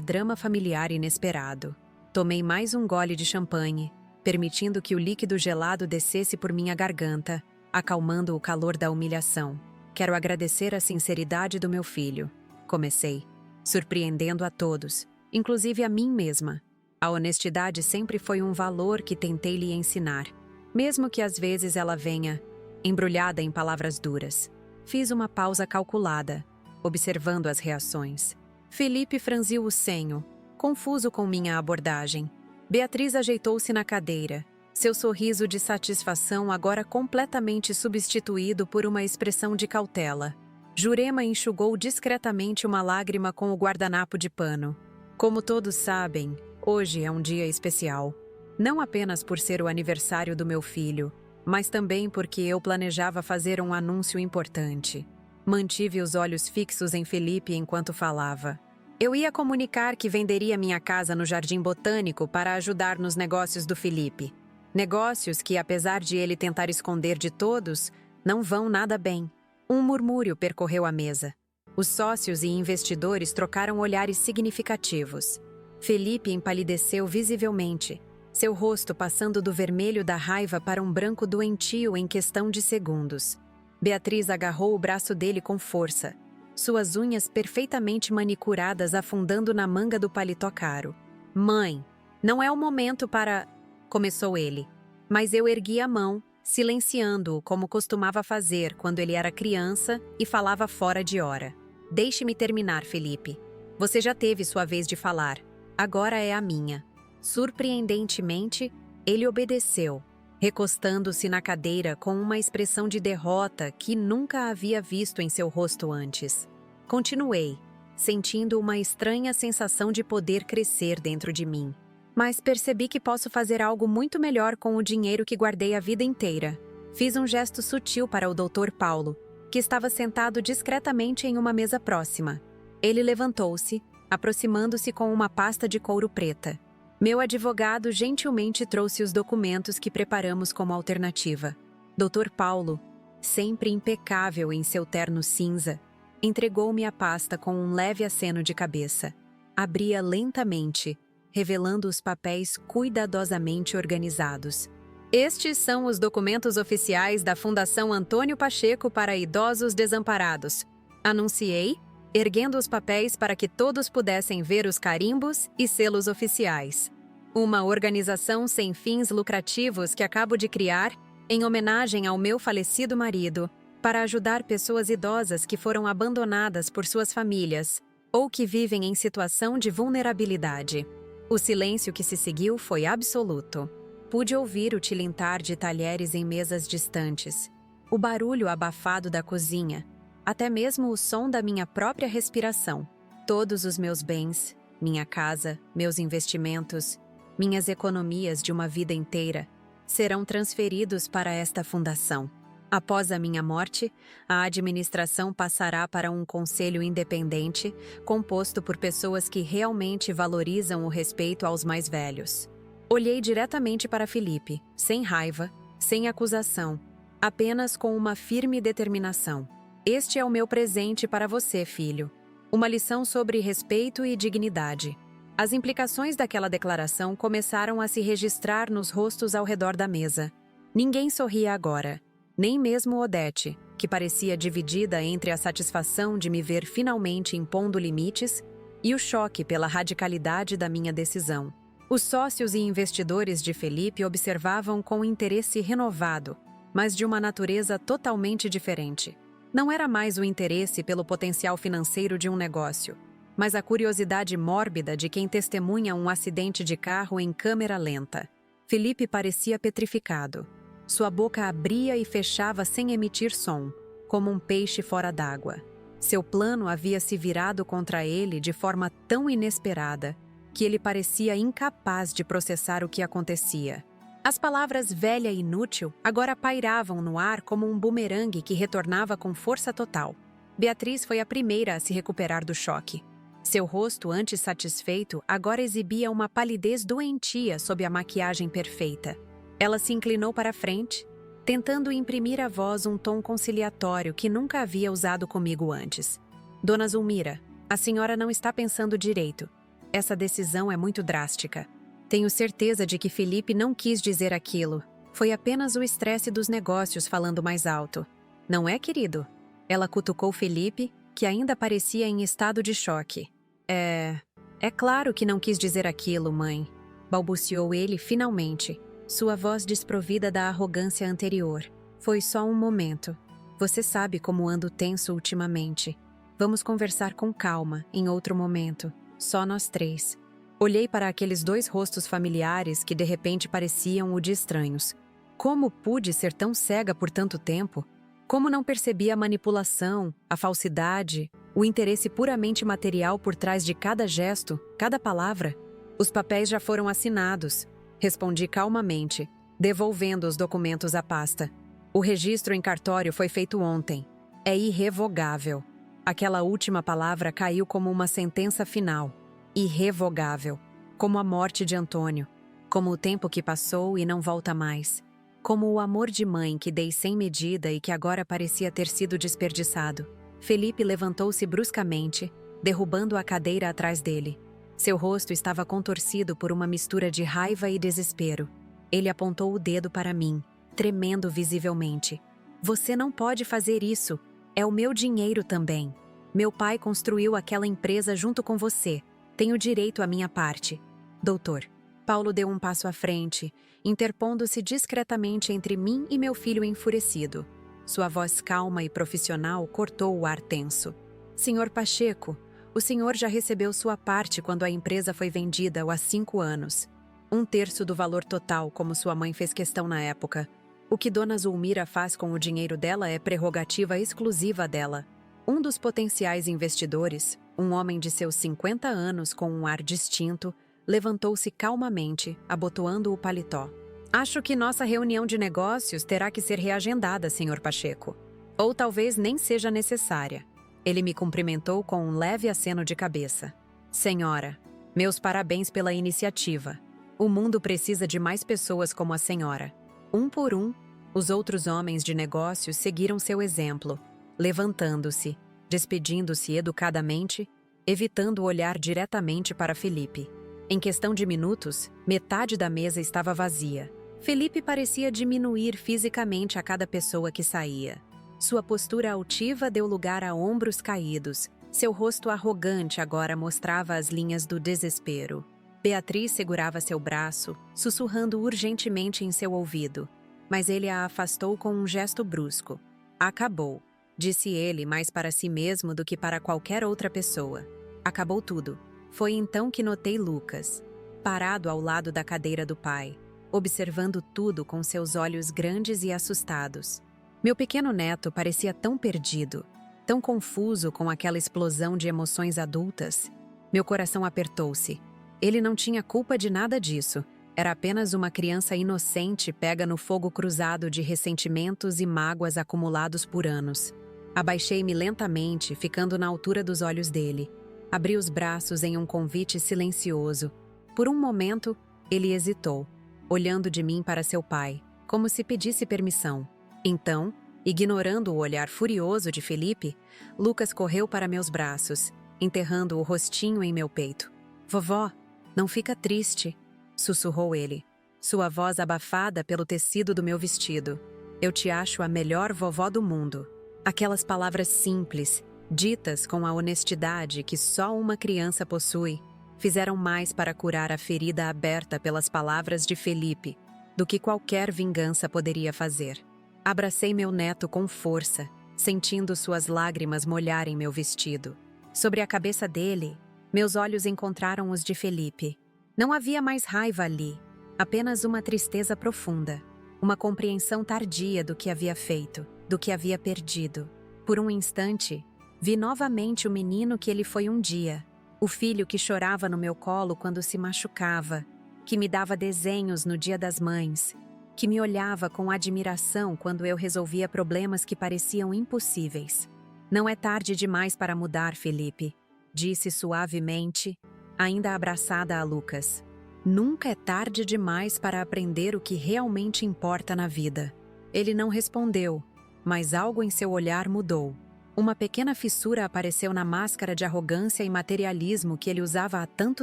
drama familiar inesperado. Tomei mais um gole de champanhe, permitindo que o líquido gelado descesse por minha garganta, acalmando o calor da humilhação. Quero agradecer a sinceridade do meu filho. Comecei, surpreendendo a todos, inclusive a mim mesma. A honestidade sempre foi um valor que tentei lhe ensinar, mesmo que às vezes ela venha embrulhada em palavras duras. Fiz uma pausa calculada, observando as reações. Felipe franziu o senho, confuso com minha abordagem. Beatriz ajeitou-se na cadeira, seu sorriso de satisfação agora completamente substituído por uma expressão de cautela. Jurema enxugou discretamente uma lágrima com o guardanapo de pano. Como todos sabem, hoje é um dia especial. Não apenas por ser o aniversário do meu filho, mas também porque eu planejava fazer um anúncio importante. Mantive os olhos fixos em Felipe enquanto falava. Eu ia comunicar que venderia minha casa no Jardim Botânico para ajudar nos negócios do Felipe. Negócios que, apesar de ele tentar esconder de todos, não vão nada bem. Um murmúrio percorreu a mesa. Os sócios e investidores trocaram olhares significativos. Felipe empalideceu visivelmente, seu rosto passando do vermelho da raiva para um branco doentio em questão de segundos. Beatriz agarrou o braço dele com força, suas unhas perfeitamente manicuradas afundando na manga do paletó caro. "Mãe, não é o momento para..." começou ele. Mas eu ergui a mão, silenciando-o como costumava fazer quando ele era criança e falava fora de hora. "Deixe-me terminar, Felipe. Você já teve sua vez de falar. Agora é a minha." Surpreendentemente, ele obedeceu, recostando-se na cadeira com uma expressão de derrota que nunca havia visto em seu rosto antes. Continuei, sentindo uma estranha sensação de poder crescer dentro de mim. Mas percebi que posso fazer algo muito melhor com o dinheiro que guardei a vida inteira. Fiz um gesto sutil para o Dr. Paulo, que estava sentado discretamente em uma mesa próxima. Ele levantou-se, aproximando-se com uma pasta de couro preta. Meu advogado gentilmente trouxe os documentos que preparamos como alternativa. Dr. Paulo, sempre impecável em seu terno cinza, entregou-me a pasta com um leve aceno de cabeça. Abria lentamente, revelando os papéis cuidadosamente organizados. "Estes são os documentos oficiais da Fundação Antônio Pacheco para Idosos Desamparados", anunciei, erguendo os papéis para que todos pudessem ver os carimbos e selos oficiais. "Uma organização sem fins lucrativos que acabo de criar em homenagem ao meu falecido marido, para ajudar pessoas idosas que foram abandonadas por suas famílias ou que vivem em situação de vulnerabilidade." O silêncio que se seguiu foi absoluto. Pude ouvir o tilintar de talheres em mesas distantes, o barulho abafado da cozinha, até mesmo o som da minha própria respiração. Todos os meus bens, minha casa, meus investimentos, minhas economias de uma vida inteira, serão transferidos para esta fundação. Após a minha morte, a administração passará para um conselho independente, composto por pessoas que realmente valorizam o respeito aos mais velhos. Olhei diretamente para Felipe, sem raiva, sem acusação, apenas com uma firme determinação. "Este é o meu presente para você, filho. Uma lição sobre respeito e dignidade." As implicações daquela declaração começaram a se registrar nos rostos ao redor da mesa. Ninguém sorria agora. Nem mesmo Odete, que parecia dividida entre a satisfação de me ver finalmente impondo limites e o choque pela radicalidade da minha decisão. Os sócios e investidores de Felipe observavam com interesse renovado, mas de uma natureza totalmente diferente. Não era mais o interesse pelo potencial financeiro de um negócio, mas a curiosidade mórbida de quem testemunha um acidente de carro em câmera lenta. Felipe parecia petrificado. Sua boca abria e fechava sem emitir som, como um peixe fora d'água. Seu plano havia se virado contra ele de forma tão inesperada que ele parecia incapaz de processar o que acontecia. As palavras "velha" e "inútil" agora pairavam no ar como um bumerangue que retornava com força total. Beatriz foi a primeira a se recuperar do choque. Seu rosto, antes satisfeito, agora exibia uma palidez doentia sob a maquiagem perfeita. Ela se inclinou para a frente, tentando imprimir à voz um tom conciliatório que nunca havia usado comigo antes. Dona Zulmira, a senhora não está pensando direito. Essa decisão é muito drástica. Tenho certeza de que Felipe não quis dizer aquilo. Foi apenas o estresse dos negócios falando mais alto. Não é, querido? Ela cutucou Felipe, que ainda parecia em estado de choque. É claro que não quis dizer aquilo, mãe. Balbuciou ele finalmente, sua voz desprovida da arrogância anterior. Foi só um momento. Você sabe como ando tenso ultimamente. Vamos conversar com calma, em outro momento. Só nós três. Olhei para aqueles dois rostos familiares que de repente pareciam o de estranhos. Como pude ser tão cega por tanto tempo? Como não percebi a manipulação, a falsidade, o interesse puramente material por trás de cada gesto, cada palavra? Os papéis já foram assinados, respondi calmamente, devolvendo os documentos à pasta. O registro em cartório foi feito ontem. É irrevogável. Aquela última palavra caiu como uma sentença final. Irrevogável. Como a morte de Antônio. Como o tempo que passou e não volta mais. Como o amor de mãe que dei sem medida e que agora parecia ter sido desperdiçado. Felipe levantou-se bruscamente, derrubando a cadeira atrás dele. Seu rosto estava contorcido por uma mistura de raiva e desespero. Ele apontou o dedo para mim, tremendo visivelmente. Você não pode fazer isso. É o meu dinheiro também. Meu pai construiu aquela empresa junto com você. Tenho direito à minha parte. Doutor. Paulo deu um passo à frente, interpondo-se discretamente entre mim e meu filho enfurecido. Sua voz calma e profissional cortou o ar tenso. Senhor Pacheco, o senhor já recebeu sua parte quando a empresa foi vendida há 5 anos. 1/3 do valor total, como sua mãe fez questão na época. O que Dona Zulmira faz com o dinheiro dela é prerrogativa exclusiva dela. Um dos potenciais investidores, um homem de seus 50 anos com um ar distinto, levantou-se calmamente, abotoando o paletó. Acho que nossa reunião de negócios terá que ser reagendada, Sr. Pacheco. Ou talvez nem seja necessária. Ele me cumprimentou com um leve aceno de cabeça. Senhora, meus parabéns pela iniciativa. O mundo precisa de mais pessoas como a senhora. Um por um, os outros homens de negócios seguiram seu exemplo, levantando-se, despedindo-se educadamente, evitando olhar diretamente para Felipe. Em questão de minutos, metade da mesa estava vazia. Felipe parecia diminuir fisicamente a cada pessoa que saía. Sua postura altiva deu lugar a ombros caídos. Seu rosto arrogante agora mostrava as linhas do desespero. Beatriz segurava seu braço, sussurrando urgentemente em seu ouvido. Mas ele a afastou com um gesto brusco. Acabou, disse ele mais para si mesmo do que para qualquer outra pessoa. Acabou tudo. Foi então que notei Lucas, parado ao lado da cadeira do pai, observando tudo com seus olhos grandes e assustados. Meu pequeno neto parecia tão perdido, tão confuso com aquela explosão de emoções adultas. Meu coração apertou-se. Ele não tinha culpa de nada disso. Era apenas uma criança inocente pega no fogo cruzado de ressentimentos e mágoas acumulados por anos. Abaixei-me lentamente, ficando na altura dos olhos dele. Abri os braços em um convite silencioso. Por um momento, ele hesitou, olhando de mim para seu pai, como se pedisse permissão. Então, ignorando o olhar furioso de Felipe, Lucas correu para meus braços, enterrando o rostinho em meu peito. Vovó, não fica triste, sussurrou ele, sua voz abafada pelo tecido do meu vestido. Eu te acho a melhor vovó do mundo. Aquelas palavras simples, ditas com a honestidade que só uma criança possui, fizeram mais para curar a ferida aberta pelas palavras de Felipe do que qualquer vingança poderia fazer. Abracei meu neto com força, sentindo suas lágrimas molharem meu vestido. Sobre a cabeça dele, meus olhos encontraram os de Felipe. Não havia mais raiva ali, apenas uma tristeza profunda, uma compreensão tardia do que havia feito, do que havia perdido. Por um instante, vi novamente o menino que ele foi um dia, o filho que chorava no meu colo quando se machucava, que me dava desenhos no Dia das Mães, que me olhava com admiração quando eu resolvia problemas que pareciam impossíveis. Não é tarde demais para mudar, Felipe, disse suavemente, ainda abraçada a Lucas. Nunca é tarde demais para aprender o que realmente importa na vida. Ele não respondeu, mas algo em seu olhar mudou. Uma pequena fissura apareceu na máscara de arrogância e materialismo que ele usava há tanto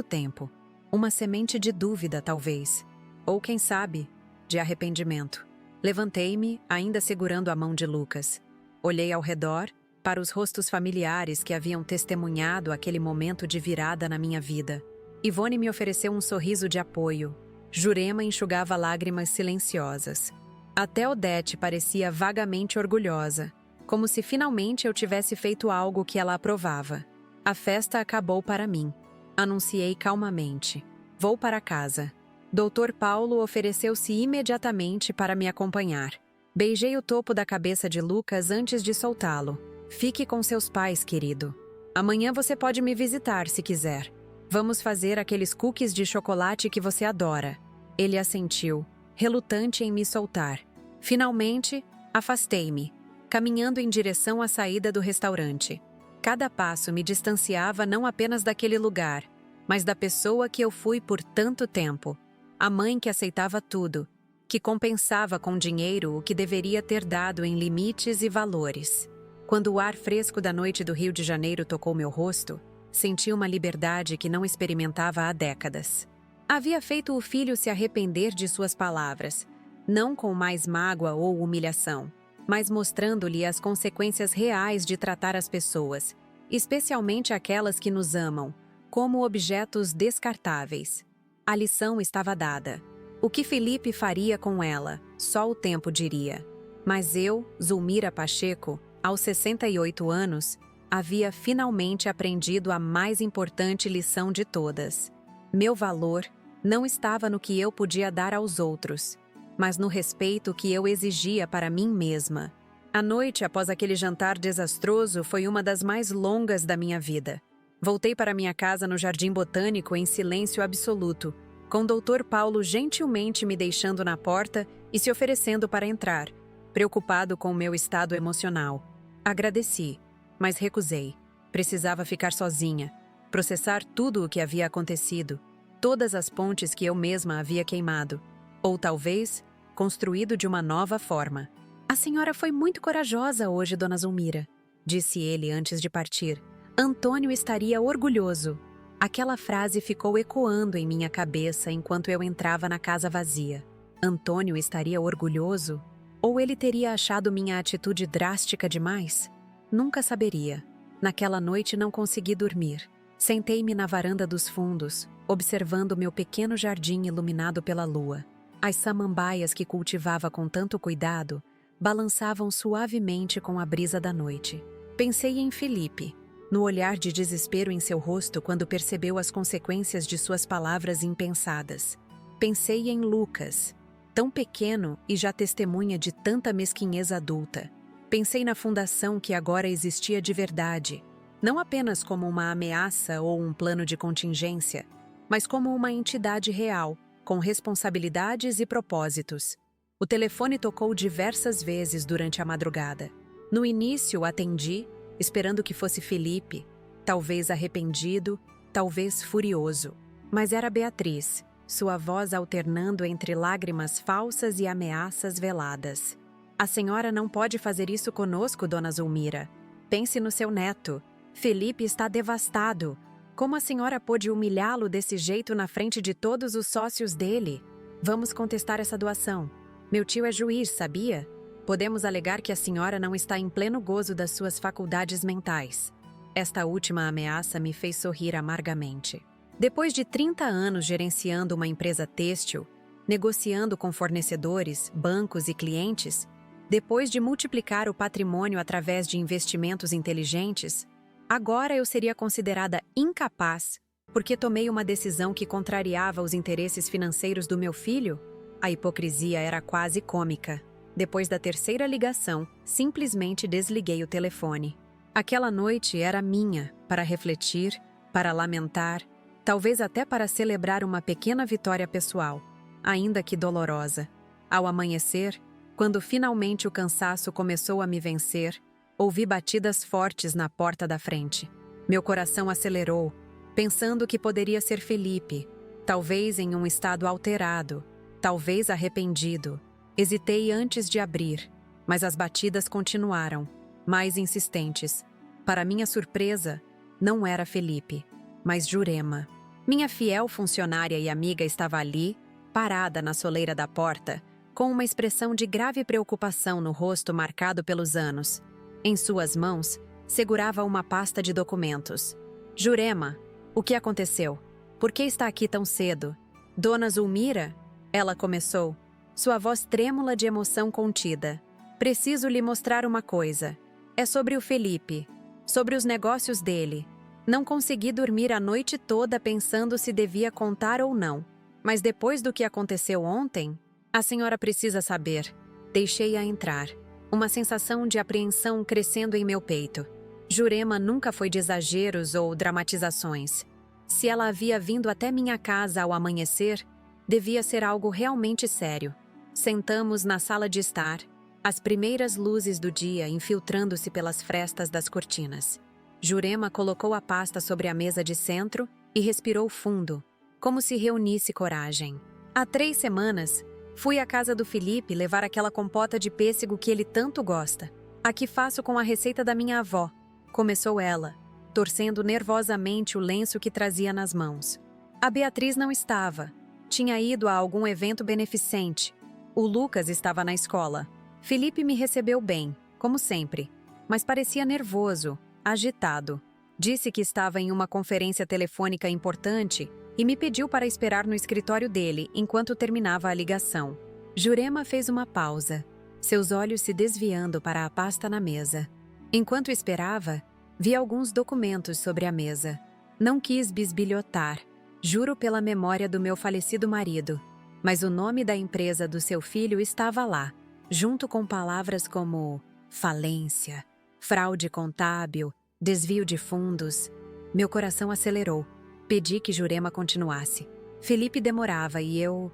tempo. Uma semente de dúvida, talvez. Ou, quem sabe, de arrependimento. Levantei-me, ainda segurando a mão de Lucas. Olhei ao redor, para os rostos familiares que haviam testemunhado aquele momento de virada na minha vida. Ivone me ofereceu um sorriso de apoio. Jurema enxugava lágrimas silenciosas. Até Odete parecia vagamente orgulhosa, como se finalmente eu tivesse feito algo que ela aprovava. A festa acabou para mim. Anunciei calmamente. Vou para casa. Dr. Paulo ofereceu-se imediatamente para me acompanhar. Beijei o topo da cabeça de Lucas antes de soltá-lo. Fique com seus pais, querido. Amanhã você pode me visitar se quiser. Vamos fazer aqueles cookies de chocolate que você adora. Ele assentiu, relutante em me soltar. Finalmente, afastei-me, caminhando em direção à saída do restaurante. Cada passo me distanciava não apenas daquele lugar, mas da pessoa que eu fui por tanto tempo. A mãe que aceitava tudo, que compensava com dinheiro o que deveria ter dado em limites e valores. Quando o ar fresco da noite do Rio de Janeiro tocou meu rosto, senti uma liberdade que não experimentava há décadas. Havia feito o filho se arrepender de suas palavras, não com mais mágoa ou humilhação, mas mostrando-lhe as consequências reais de tratar as pessoas, especialmente aquelas que nos amam, como objetos descartáveis. A lição estava dada. O que Felipe faria com ela, só o tempo diria. Mas eu, Zulmira Pacheco, aos 68 anos, havia finalmente aprendido a mais importante lição de todas. Meu valor não estava no que eu podia dar aos outros, mas no respeito que eu exigia para mim mesma. A noite após aquele jantar desastroso foi uma das mais longas da minha vida. Voltei para minha casa no Jardim Botânico em silêncio absoluto, com o Dr. Paulo gentilmente me deixando na porta e se oferecendo para entrar, preocupado com o meu estado emocional. Agradeci, mas recusei. Precisava ficar sozinha, processar tudo o que havia acontecido, todas as pontes que eu mesma havia queimado, ou talvez, construído de uma nova forma. A senhora foi muito corajosa hoje, dona Zulmira, disse ele antes de partir. Antônio estaria orgulhoso. Aquela frase ficou ecoando em minha cabeça enquanto eu entrava na casa vazia. Antônio estaria orgulhoso? Ou ele teria achado minha atitude drástica demais? Nunca saberia. Naquela noite não consegui dormir. Sentei-me na varanda dos fundos, observando meu pequeno jardim iluminado pela lua. As samambaias que cultivava com tanto cuidado balançavam suavemente com a brisa da noite. Pensei em Felipe, no olhar de desespero em seu rosto quando percebeu as consequências de suas palavras impensadas. Pensei em Lucas, tão pequeno e já testemunha de tanta mesquinhez adulta. Pensei na fundação que agora existia de verdade, não apenas como uma ameaça ou um plano de contingência, mas como uma entidade real, com responsabilidades e propósitos. O telefone tocou diversas vezes durante a madrugada. No início, atendi, esperando que fosse Felipe, talvez arrependido, talvez furioso. Mas era Beatriz, sua voz alternando entre lágrimas falsas e ameaças veladas. A senhora não pode fazer isso conosco, dona Zulmira. Pense no seu neto. Felipe está devastado. Como a senhora pôde humilhá-lo desse jeito na frente de todos os sócios dele? Vamos contestar essa doação. Meu tio é juiz, sabia? Podemos alegar que a senhora não está em pleno gozo das suas faculdades mentais. Esta última ameaça me fez sorrir amargamente. Depois de 30 anos gerenciando uma empresa têxtil, negociando com fornecedores, bancos e clientes, depois de multiplicar o patrimônio através de investimentos inteligentes, agora eu seria considerada incapaz porque tomei uma decisão que contrariava os interesses financeiros do meu filho? A hipocrisia era quase cômica. Depois da terceira ligação, simplesmente desliguei o telefone. Aquela noite era minha, para refletir, para lamentar, talvez até para celebrar uma pequena vitória pessoal, ainda que dolorosa. Ao amanhecer, quando finalmente o cansaço começou a me vencer, ouvi batidas fortes na porta da frente. Meu coração acelerou, pensando que poderia ser Felipe, talvez em um estado alterado, talvez arrependido. Hesitei antes de abrir, mas as batidas continuaram, mais insistentes. Para minha surpresa, não era Felipe, mas Jurema. Minha fiel funcionária e amiga estava ali, parada na soleira da porta, com uma expressão de grave preocupação no rosto marcado pelos anos. Em suas mãos, segurava uma pasta de documentos. Jurema, o que aconteceu? Por que está aqui tão cedo? Dona Zulmira? Ela começou, sua voz trêmula de emoção contida. Preciso lhe mostrar uma coisa. É sobre o Felipe, sobre os negócios dele. Não consegui dormir a noite toda pensando se devia contar ou não. Mas depois do que aconteceu ontem, a senhora precisa saber. Deixei-a entrar. Uma sensação de apreensão crescendo em meu peito. Jurema nunca foi de exageros ou dramatizações. Se ela havia vindo até minha casa ao amanhecer, devia ser algo realmente sério. Sentamos na sala de estar, as primeiras luzes do dia infiltrando-se pelas frestas das cortinas. Jurema colocou a pasta sobre a mesa de centro e respirou fundo, como se reunisse coragem. Há 3 semanas, fui à casa do Felipe levar aquela compota de pêssego que ele tanto gosta. A que faço com a receita da minha avó, começou ela, torcendo nervosamente o lenço que trazia nas mãos. A Beatriz não estava. Tinha ido a algum evento beneficente. O Lucas estava na escola. Felipe me recebeu bem, como sempre, mas parecia nervoso, agitado. Disse que estava em uma conferência telefônica importante e me pediu para esperar no escritório dele enquanto terminava a ligação. Jurema fez uma pausa, seus olhos se desviando para a pasta na mesa. Enquanto esperava, vi alguns documentos sobre a mesa. Não quis bisbilhotar, juro pela memória do meu falecido marido, mas o nome da empresa do seu filho estava lá, junto com palavras como falência, fraude contábil, desvio de fundos. Meu coração acelerou. Pedi que Jurema continuasse. Felipe demorava e eu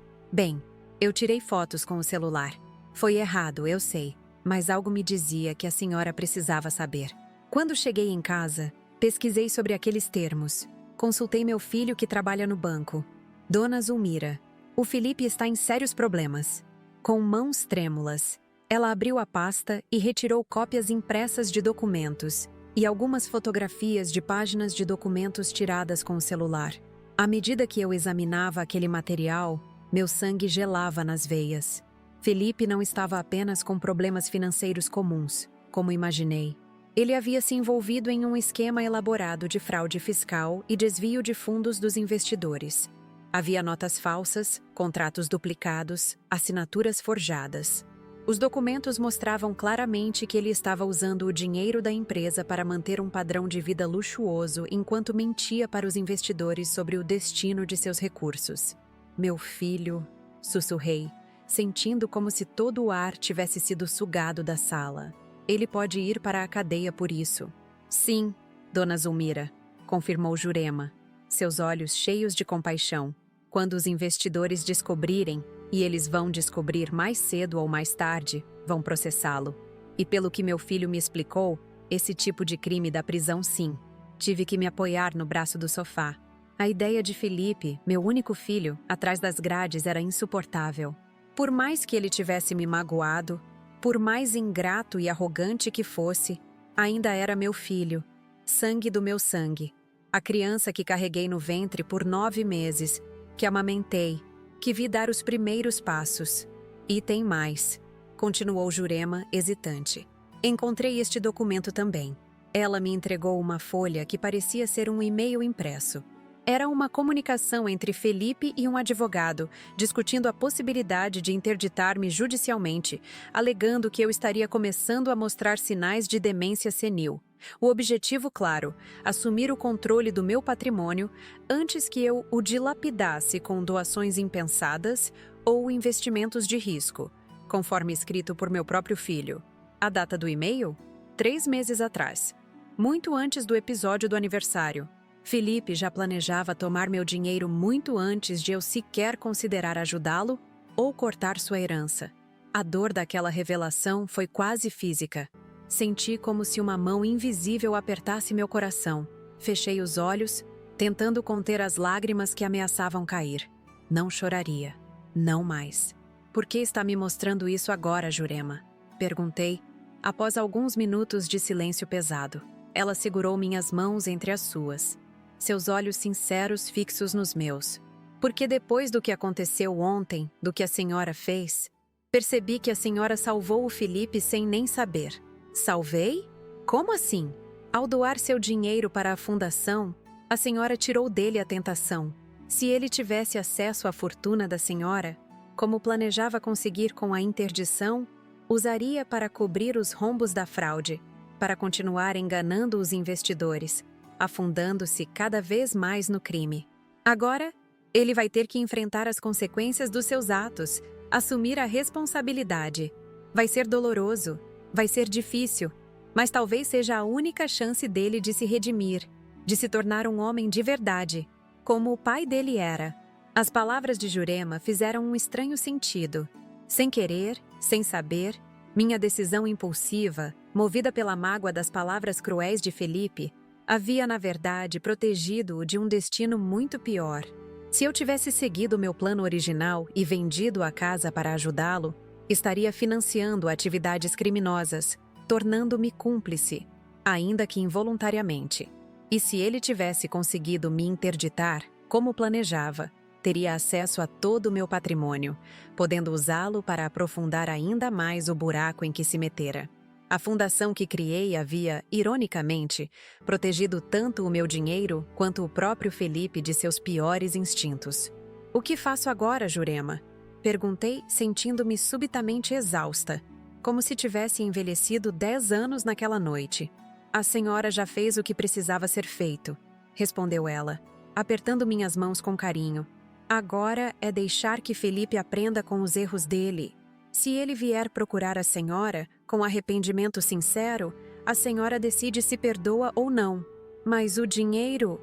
tirei fotos com o celular. Foi errado, eu sei, mas algo me dizia que a senhora precisava saber. Quando cheguei em casa, pesquisei sobre aqueles termos. Consultei meu filho que trabalha no banco. Dona Zulmira, o Felipe está em sérios problemas. Com mãos trêmulas, ela abriu a pasta e retirou cópias impressas de documentos e algumas fotografias de páginas de documentos tiradas com o celular. À medida que eu examinava aquele material, meu sangue gelava nas veias. Felipe não estava apenas com problemas financeiros comuns, como imaginei. Ele havia se envolvido em um esquema elaborado de fraude fiscal e desvio de fundos dos investidores. Havia notas falsas, contratos duplicados, assinaturas forjadas. Os documentos mostravam claramente que ele estava usando o dinheiro da empresa para manter um padrão de vida luxuoso enquanto mentia para os investidores sobre o destino de seus recursos. Meu filho, sussurrei, sentindo como se todo o ar tivesse sido sugado da sala. Ele pode ir para a cadeia por isso. Sim, Dona Zulmira, confirmou Jurema, seus olhos cheios de compaixão. Quando os investidores descobrirem, e eles vão descobrir mais cedo ou mais tarde, vão processá-lo. E pelo que meu filho me explicou, esse tipo de crime dá prisão sim. Tive que me apoiar no braço do sofá. A ideia de Felipe, meu único filho, atrás das grades era insuportável. Por mais que ele tivesse me magoado, por mais ingrato e arrogante que fosse, ainda era meu filho, sangue do meu sangue. A criança que carreguei no ventre por 9 meses, que amamentei, que vi dar os primeiros passos. E tem mais, continuou Jurema, hesitante. Encontrei este documento também. Ela me entregou uma folha que parecia ser um e-mail impresso. Era uma comunicação entre Felipe e um advogado, discutindo a possibilidade de interditar-me judicialmente, alegando que eu estaria começando a mostrar sinais de demência senil. O objetivo, claro, assumir o controle do meu patrimônio antes que eu o dilapidasse com doações impensadas ou investimentos de risco, conforme escrito por meu próprio filho. A data do e-mail? 3 meses atrás, muito antes do episódio do aniversário. Felipe já planejava tomar meu dinheiro muito antes de eu sequer considerar ajudá-lo ou cortar sua herança. A dor daquela revelação foi quase física. Senti como se uma mão invisível apertasse meu coração. Fechei os olhos, tentando conter as lágrimas que ameaçavam cair. Não choraria. Não mais. Por que está me mostrando isso agora, Jurema? Perguntei, após alguns minutos de silêncio pesado. Ela segurou minhas mãos entre as suas. Seus olhos sinceros fixos nos meus. Porque depois do que aconteceu ontem, do que a senhora fez, percebi que a senhora salvou o Felipe sem nem saber. Salvei? Como assim? Ao doar seu dinheiro para a fundação, a senhora tirou dele a tentação. Se ele tivesse acesso à fortuna da senhora, como planejava conseguir com a interdição, usaria para cobrir os rombos da fraude, para continuar enganando os investidores, afundando-se cada vez mais no crime. Agora, ele vai ter que enfrentar as consequências dos seus atos, assumir a responsabilidade. Vai ser doloroso, vai ser difícil, mas talvez seja a única chance dele de se redimir, de se tornar um homem de verdade, como o pai dele era. As palavras de Jurema fizeram um estranho sentido. Sem querer, sem saber, minha decisão impulsiva, movida pela mágoa das palavras cruéis de Felipe, havia, na verdade, protegido-o de um destino muito pior. Se eu tivesse seguido meu plano original e vendido a casa para ajudá-lo, estaria financiando atividades criminosas, tornando-me cúmplice, ainda que involuntariamente. E se ele tivesse conseguido me interditar, como planejava, teria acesso a todo o meu patrimônio, podendo usá-lo para aprofundar ainda mais o buraco em que se metera. A fundação que criei havia, ironicamente, protegido tanto o meu dinheiro quanto o próprio Felipe de seus piores instintos. O que faço agora, Jurema? Perguntei, sentindo-me subitamente exausta, como se tivesse envelhecido 10 anos naquela noite. A senhora já fez o que precisava ser feito, respondeu ela, apertando minhas mãos com carinho. Agora é deixar que Felipe aprenda com os erros dele. Se ele vier procurar a senhora, com arrependimento sincero, a senhora decide se perdoa ou não. Mas o dinheiro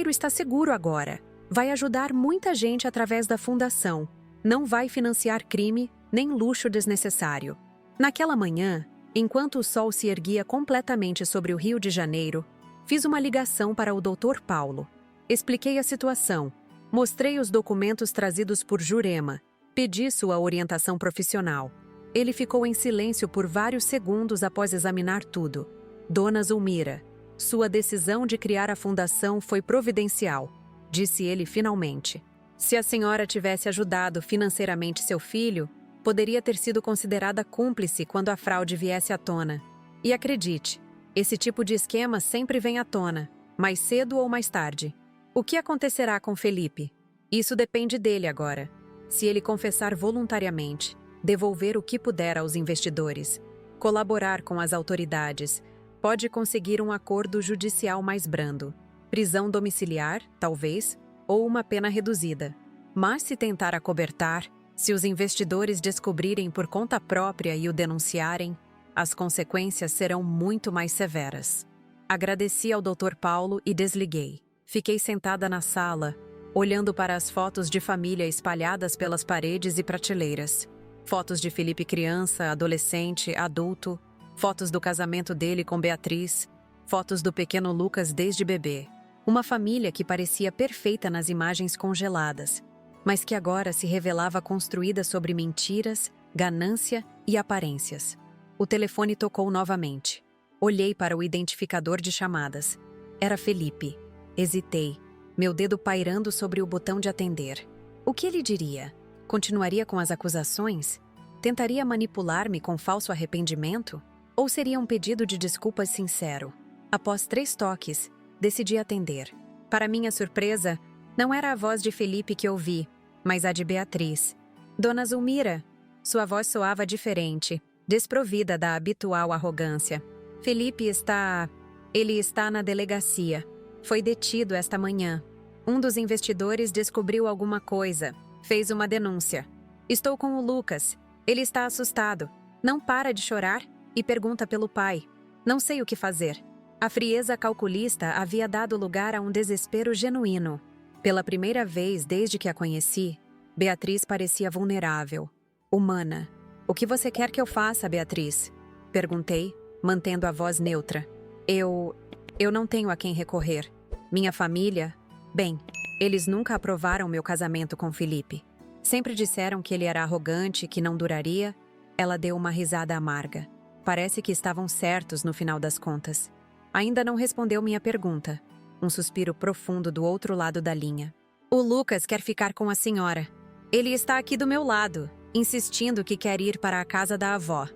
está seguro agora. Vai ajudar muita gente através da fundação. Não vai financiar crime, nem luxo desnecessário. Naquela manhã, enquanto o sol se erguia completamente sobre o Rio de Janeiro, fiz uma ligação para o Dr. Paulo. Expliquei a situação, mostrei os documentos trazidos por Jurema, pedi sua orientação profissional. Ele ficou em silêncio por vários segundos após examinar tudo. Dona Zulmira, sua decisão de criar a fundação foi providencial, disse ele finalmente. Se a senhora tivesse ajudado financeiramente seu filho, poderia ter sido considerada cúmplice quando a fraude viesse à tona. E acredite, esse tipo de esquema sempre vem à tona, mais cedo ou mais tarde. O que acontecerá com Felipe? Isso depende dele agora. Se ele confessar voluntariamente, devolver o que puder aos investidores, colaborar com as autoridades, pode conseguir um acordo judicial mais brando. Prisão domiciliar, talvez, ou uma pena reduzida. Mas se tentar acobertar, se os investidores descobrirem por conta própria e o denunciarem, as consequências serão muito mais severas. Agradeci ao Dr. Paulo e desliguei. Fiquei sentada na sala, olhando para as fotos de família espalhadas pelas paredes e prateleiras. Fotos de Felipe criança, adolescente, adulto, fotos do casamento dele com Beatriz, fotos do pequeno Lucas desde bebê. Uma família que parecia perfeita nas imagens congeladas, mas que agora se revelava construída sobre mentiras, ganância e aparências. O telefone tocou novamente. Olhei para o identificador de chamadas. Era Felipe. Hesitei, meu dedo pairando sobre o botão de atender. O que ele diria? Continuaria com as acusações? Tentaria manipular-me com falso arrependimento? Ou seria um pedido de desculpas sincero? Após 3 toques, decidi atender. Para minha surpresa, não era a voz de Felipe que ouvi, mas a de Beatriz. Dona Zulmira. Sua voz soava diferente, desprovida da habitual arrogância. Felipe está... Ele está na delegacia. Foi detido esta manhã. Um dos investidores descobriu alguma coisa. Fez uma denúncia. Estou com o Lucas. Ele está assustado. Não para de chorar e pergunta pelo pai. Não sei o que fazer. A frieza calculista havia dado lugar a um desespero genuíno. Pela primeira vez desde que a conheci, Beatriz parecia vulnerável, humana. O que você quer que eu faça, Beatriz? Perguntei, mantendo a voz neutra. Eu Eu não tenho a quem recorrer. Minha família, bem, eles nunca aprovaram meu casamento com Felipe. Sempre disseram que ele era arrogante, que não duraria. Ela deu uma risada amarga. Parece que estavam certos no final das contas. Ainda não respondeu minha pergunta. Um suspiro profundo do outro lado da linha. O Lucas quer ficar com a senhora. Ele está aqui do meu lado, insistindo que quer ir para a casa da avó.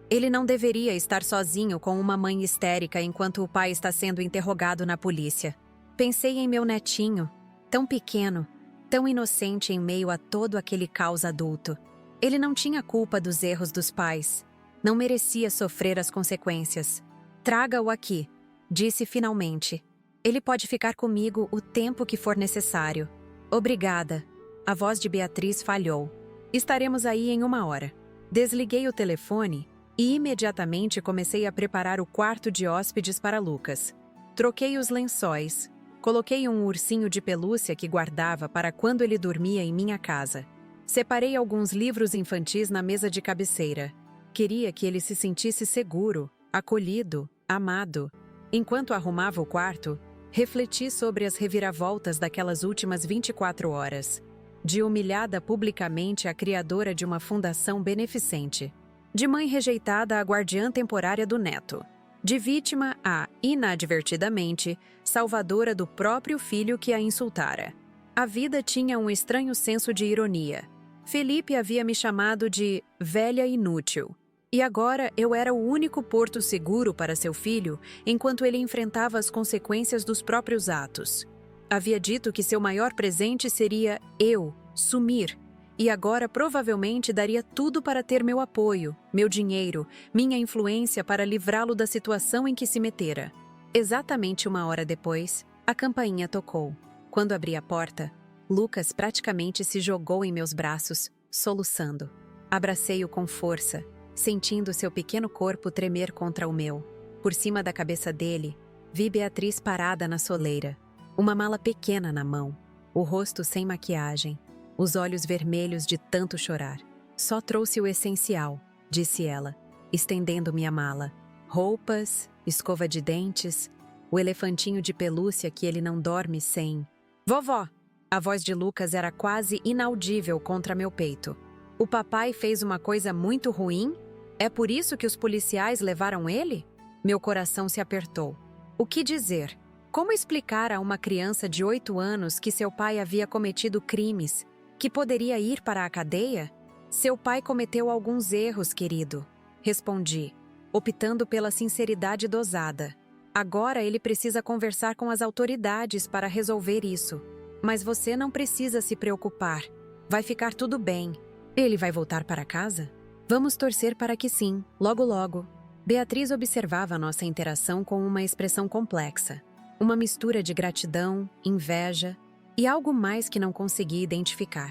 Ele não deveria estar sozinho com uma mãe histérica enquanto o pai está sendo interrogado na polícia. Pensei em meu netinho, tão pequeno, tão inocente em meio a todo aquele caos adulto. Ele não tinha culpa dos erros dos pais. Não merecia sofrer as consequências. Traga-o aqui, disse finalmente. Ele pode ficar comigo o tempo que for necessário. Obrigada. A voz de Beatriz falhou. Estaremos aí em 1 hora. Desliguei o telefone e imediatamente comecei a preparar o quarto de hóspedes para Lucas. Troquei os lençóis. Coloquei um ursinho de pelúcia que guardava para quando ele dormia em minha casa. Separei alguns livros infantis na mesa de cabeceira. Queria que ele se sentisse seguro, acolhido, amado. Enquanto arrumava o quarto, refleti sobre as reviravoltas daquelas últimas 24 horas. De humilhada publicamente à criadora de uma fundação beneficente. De mãe rejeitada à guardiã temporária do neto. De vítima a, inadvertidamente, salvadora do próprio filho que a insultara. A vida tinha um estranho senso de ironia. Felipe havia me chamado de velha inútil. E agora eu era o único porto seguro para seu filho enquanto ele enfrentava as consequências dos próprios atos. Havia dito que seu maior presente seria eu, sumir, e agora provavelmente daria tudo para ter meu apoio, meu dinheiro, minha influência para livrá-lo da situação em que se metera. Exatamente 1 hora depois, a campainha tocou. Quando abri a porta, Lucas praticamente se jogou em meus braços, soluçando. Abracei-o com força, sentindo seu pequeno corpo tremer contra o meu. Por cima da cabeça dele, vi Beatriz parada na soleira, uma mala pequena na mão, o rosto sem maquiagem, os olhos vermelhos de tanto chorar. Só trouxe o essencial, disse ela, estendendo-me a mala. Roupas, escova de dentes, o elefantinho de pelúcia que ele não dorme sem. Vovó! A voz de Lucas era quase inaudível contra meu peito. O papai fez uma coisa muito ruim? É por isso que os policiais levaram ele? Meu coração se apertou. O que dizer? Como explicar a uma criança de 8 anos que seu pai havia cometido crimes, que poderia ir para a cadeia? Seu pai cometeu alguns erros, querido, respondi, optando pela sinceridade dosada. Agora ele precisa conversar com as autoridades para resolver isso. Mas você não precisa se preocupar. Vai ficar tudo bem. Ele vai voltar para casa? Vamos torcer para que sim, logo logo. Beatriz observava nossa interação com uma expressão complexa. Uma mistura de gratidão, inveja e algo mais que não consegui identificar.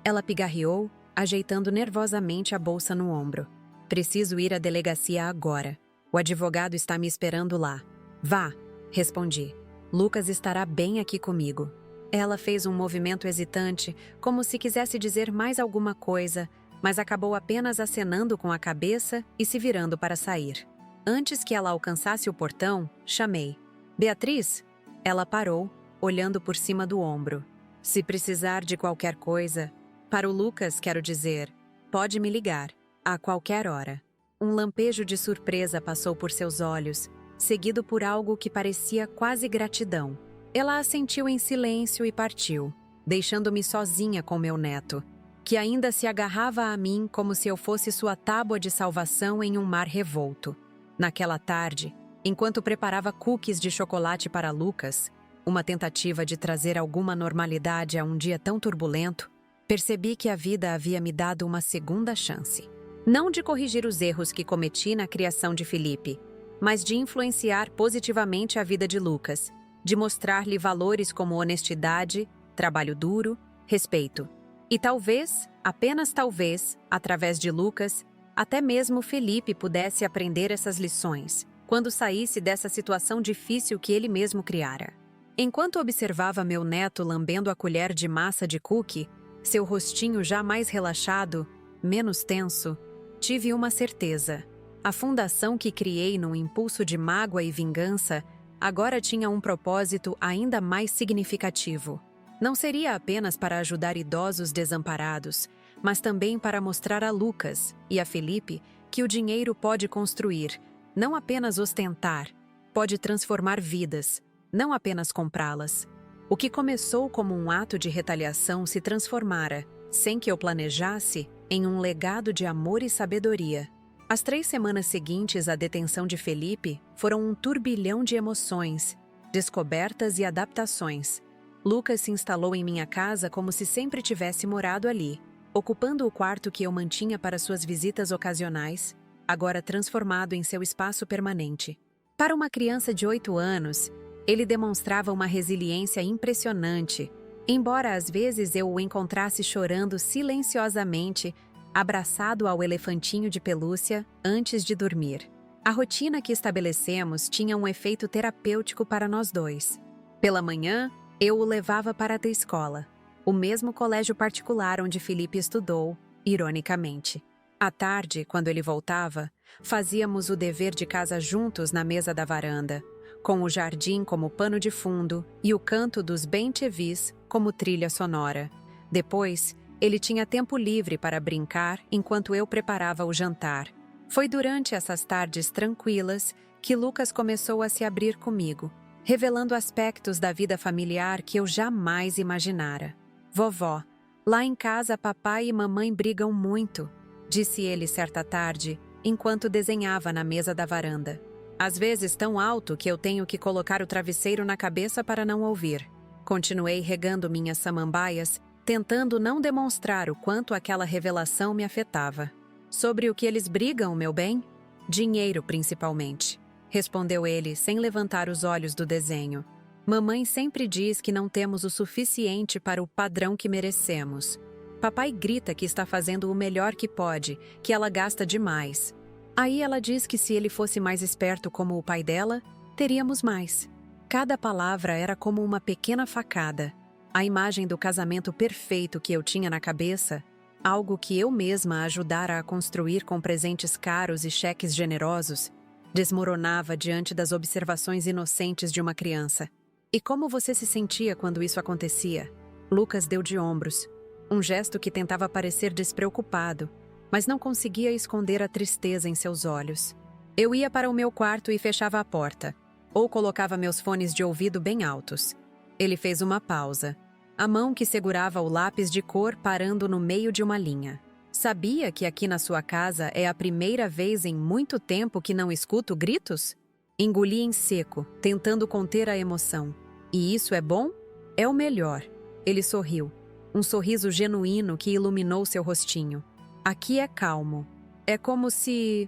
Ela pigarreou, ajeitando nervosamente a bolsa no ombro. Preciso ir à delegacia agora. O advogado está me esperando lá. Vá, respondi. Lucas estará bem aqui comigo. Ela fez um movimento hesitante, como se quisesse dizer mais alguma coisa, mas acabou apenas acenando com a cabeça e se virando para sair. Antes que ela alcançasse o portão, chamei. Beatriz? Ela parou, olhando por cima do ombro. Se precisar de qualquer coisa, para o Lucas, quero dizer, pode me ligar, a qualquer hora. Um lampejo de surpresa passou por seus olhos, seguido por algo que parecia quase gratidão. Ela assentiu em silêncio e partiu, deixando-me sozinha com meu neto, que ainda se agarrava a mim como se eu fosse sua tábua de salvação em um mar revolto. Naquela tarde, enquanto preparava cookies de chocolate para Lucas, uma tentativa de trazer alguma normalidade a um dia tão turbulento, percebi que a vida havia me dado uma segunda chance. Não de corrigir os erros que cometi na criação de Felipe, mas de influenciar positivamente a vida de Lucas, de mostrar-lhe valores como honestidade, trabalho duro, respeito. E talvez, apenas talvez, através de Lucas, até mesmo Felipe pudesse aprender essas lições, quando saísse dessa situação difícil que ele mesmo criara. Enquanto observava meu neto lambendo a colher de massa de cookie, seu rostinho já mais relaxado, menos tenso, tive uma certeza. A fundação que criei num impulso de mágoa e vingança agora tinha um propósito ainda mais significativo. Não seria apenas para ajudar idosos desamparados, mas também para mostrar a Lucas e a Felipe que o dinheiro pode construir, não apenas ostentar, pode transformar vidas, não apenas comprá-las. O que começou como um ato de retaliação se transformara, sem que eu planejasse, em um legado de amor e sabedoria. As 3 semanas seguintes à detenção de Felipe foram um turbilhão de emoções, descobertas e adaptações. Lucas se instalou em minha casa como se sempre tivesse morado ali, ocupando o quarto que eu mantinha para suas visitas ocasionais, agora transformado em seu espaço permanente. Para uma criança de 8 anos, ele demonstrava uma resiliência impressionante, embora às vezes eu o encontrasse chorando silenciosamente, abraçado ao elefantinho de pelúcia antes de dormir. A rotina que estabelecemos tinha um efeito terapêutico para nós dois. Pela manhã, eu o levava para a escola, o mesmo colégio particular onde Felipe estudou, ironicamente. À tarde, quando ele voltava, fazíamos o dever de casa juntos na mesa da varanda, com o jardim como pano de fundo e o canto dos Ben-Chevis como trilha sonora. Depois, ele tinha tempo livre para brincar enquanto eu preparava o jantar. Foi durante essas tardes tranquilas que Lucas começou a se abrir comigo, revelando aspectos da vida familiar que eu jamais imaginara. "Vovó, lá em casa papai e mamãe brigam muito", disse ele certa tarde, enquanto desenhava na mesa da varanda. "Às vezes tão alto que eu tenho que colocar o travesseiro na cabeça para não ouvir." Continuei regando minhas samambaias, tentando não demonstrar o quanto aquela revelação me afetava. "Sobre o que eles brigam, meu bem?" "Dinheiro, principalmente", respondeu ele, sem levantar os olhos do desenho. "Mamãe sempre diz que não temos o suficiente para o padrão que merecemos. Papai grita que está fazendo o melhor que pode, que ela gasta demais. Aí ela diz que se ele fosse mais esperto como o pai dela, teríamos mais." Cada palavra era como uma pequena facada. A imagem do casamento perfeito que eu tinha na cabeça, algo que eu mesma ajudara a construir com presentes caros e cheques generosos, desmoronava diante das observações inocentes de uma criança. "E como você se sentia quando isso acontecia?" Lucas deu de ombros, um gesto que tentava parecer despreocupado, mas não conseguia esconder a tristeza em seus olhos. "Eu ia para o meu quarto e fechava a porta, ou colocava meus fones de ouvido bem altos." Ele fez uma pausa, a mão que segurava o lápis de cor parando no meio de uma linha. "Sabia que aqui na sua casa é a primeira vez em muito tempo que não escuto gritos?" Engoli em seco, tentando conter a emoção. "E isso é bom?" "É o melhor." Ele sorriu, um sorriso genuíno que iluminou seu rostinho. "Aqui é calmo. É como se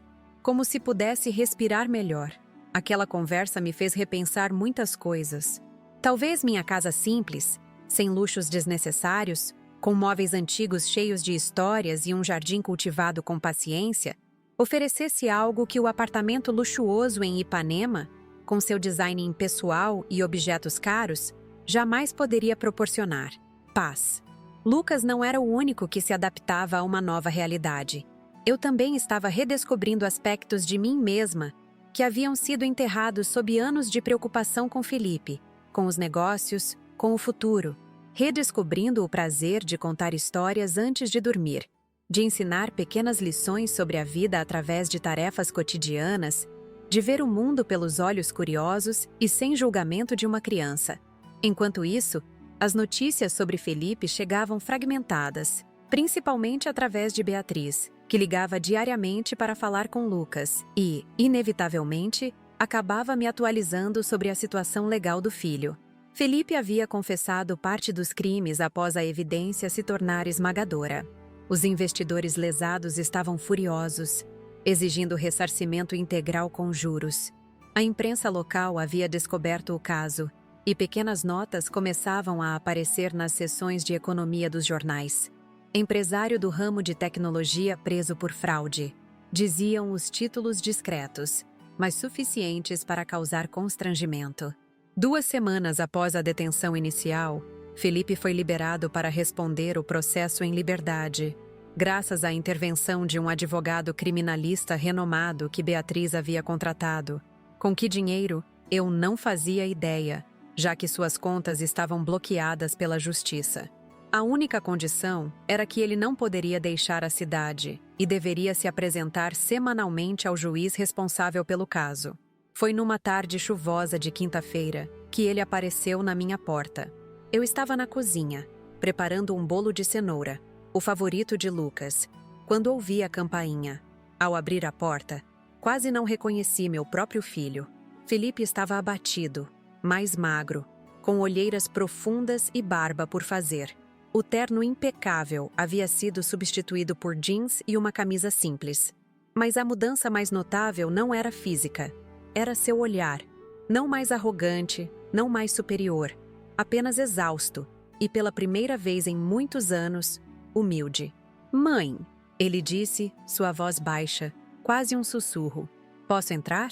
pudesse respirar melhor." Aquela conversa me fez repensar muitas coisas. Talvez minha casa simples, sem luxos desnecessários, com móveis antigos cheios de histórias e um jardim cultivado com paciência, oferecesse algo que o apartamento luxuoso em Ipanema, com seu design impessoal e objetos caros, jamais poderia proporcionar: paz. Lucas não era o único que se adaptava a uma nova realidade. Eu também estava redescobrindo aspectos de mim mesma que haviam sido enterrados sob anos de preocupação com Felipe, com os negócios, com o futuro, redescobrindo o prazer de contar histórias antes de dormir, de ensinar pequenas lições sobre a vida através de tarefas cotidianas, de ver o mundo pelos olhos curiosos e sem julgamento de uma criança. Enquanto isso, as notícias sobre Felipe chegavam fragmentadas, principalmente através de Beatriz, que ligava diariamente para falar com Lucas e, inevitavelmente, acabava me atualizando sobre a situação legal do filho. Felipe havia confessado parte dos crimes após a evidência se tornar esmagadora. Os investidores lesados estavam furiosos, exigindo ressarcimento integral com juros. A imprensa local havia descoberto o caso, e pequenas notas começavam a aparecer nas seções de economia dos jornais. "Empresário do ramo de tecnologia preso por fraude", diziam os títulos discretos, mas suficientes para causar constrangimento. 2 semanas após a detenção inicial, Felipe foi liberado para responder o processo em liberdade. graças à intervenção de um advogado criminalista renomado que Beatriz havia contratado. Com que dinheiro? Eu não fazia ideia, já que suas contas estavam bloqueadas pela justiça. A única condição era que ele não poderia deixar a cidade e deveria se apresentar semanalmente ao juiz responsável pelo caso. Foi numa tarde chuvosa de quinta-feira que ele apareceu na minha porta. Eu estava na cozinha, preparando um bolo de cenoura, o favorito de Lucas, quando ouvi a campainha. Ao abrir a porta, quase não reconheci meu próprio filho. Felipe estava abatido, mais magro, com olheiras profundas e barba por fazer. O terno impecável havia sido substituído por jeans e uma camisa simples. Mas a mudança mais notável não era física. Era seu olhar, não mais arrogante, não mais superior, apenas exausto e, pela primeira vez em muitos anos, humilde. "Mãe", ele disse, sua voz baixa, quase um sussurro. "Posso entrar?"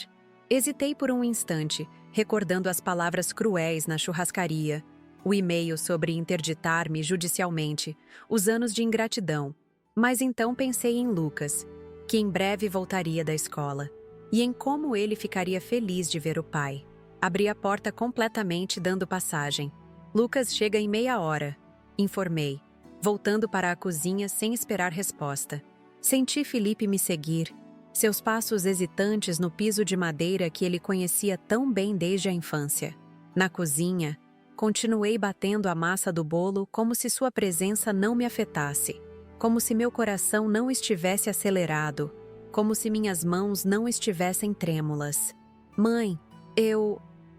Hesitei por um instante, recordando as palavras cruéis na churrascaria, o e-mail sobre interditar-me judicialmente, os anos de ingratidão. Mas então pensei em Lucas, que em breve voltaria da escola, e em como ele ficaria feliz de ver o pai. Abri a porta completamente, dando passagem. "Lucas chega em meia hora", informei, voltando para a cozinha sem esperar resposta. Senti Felipe me seguir, seus passos hesitantes no piso de madeira que ele conhecia tão bem desde a infância. Na cozinha, continuei batendo a massa do bolo como se sua presença não me afetasse, como se meu coração não estivesse acelerado, como se minhas mãos não estivessem trêmulas. "Mãe,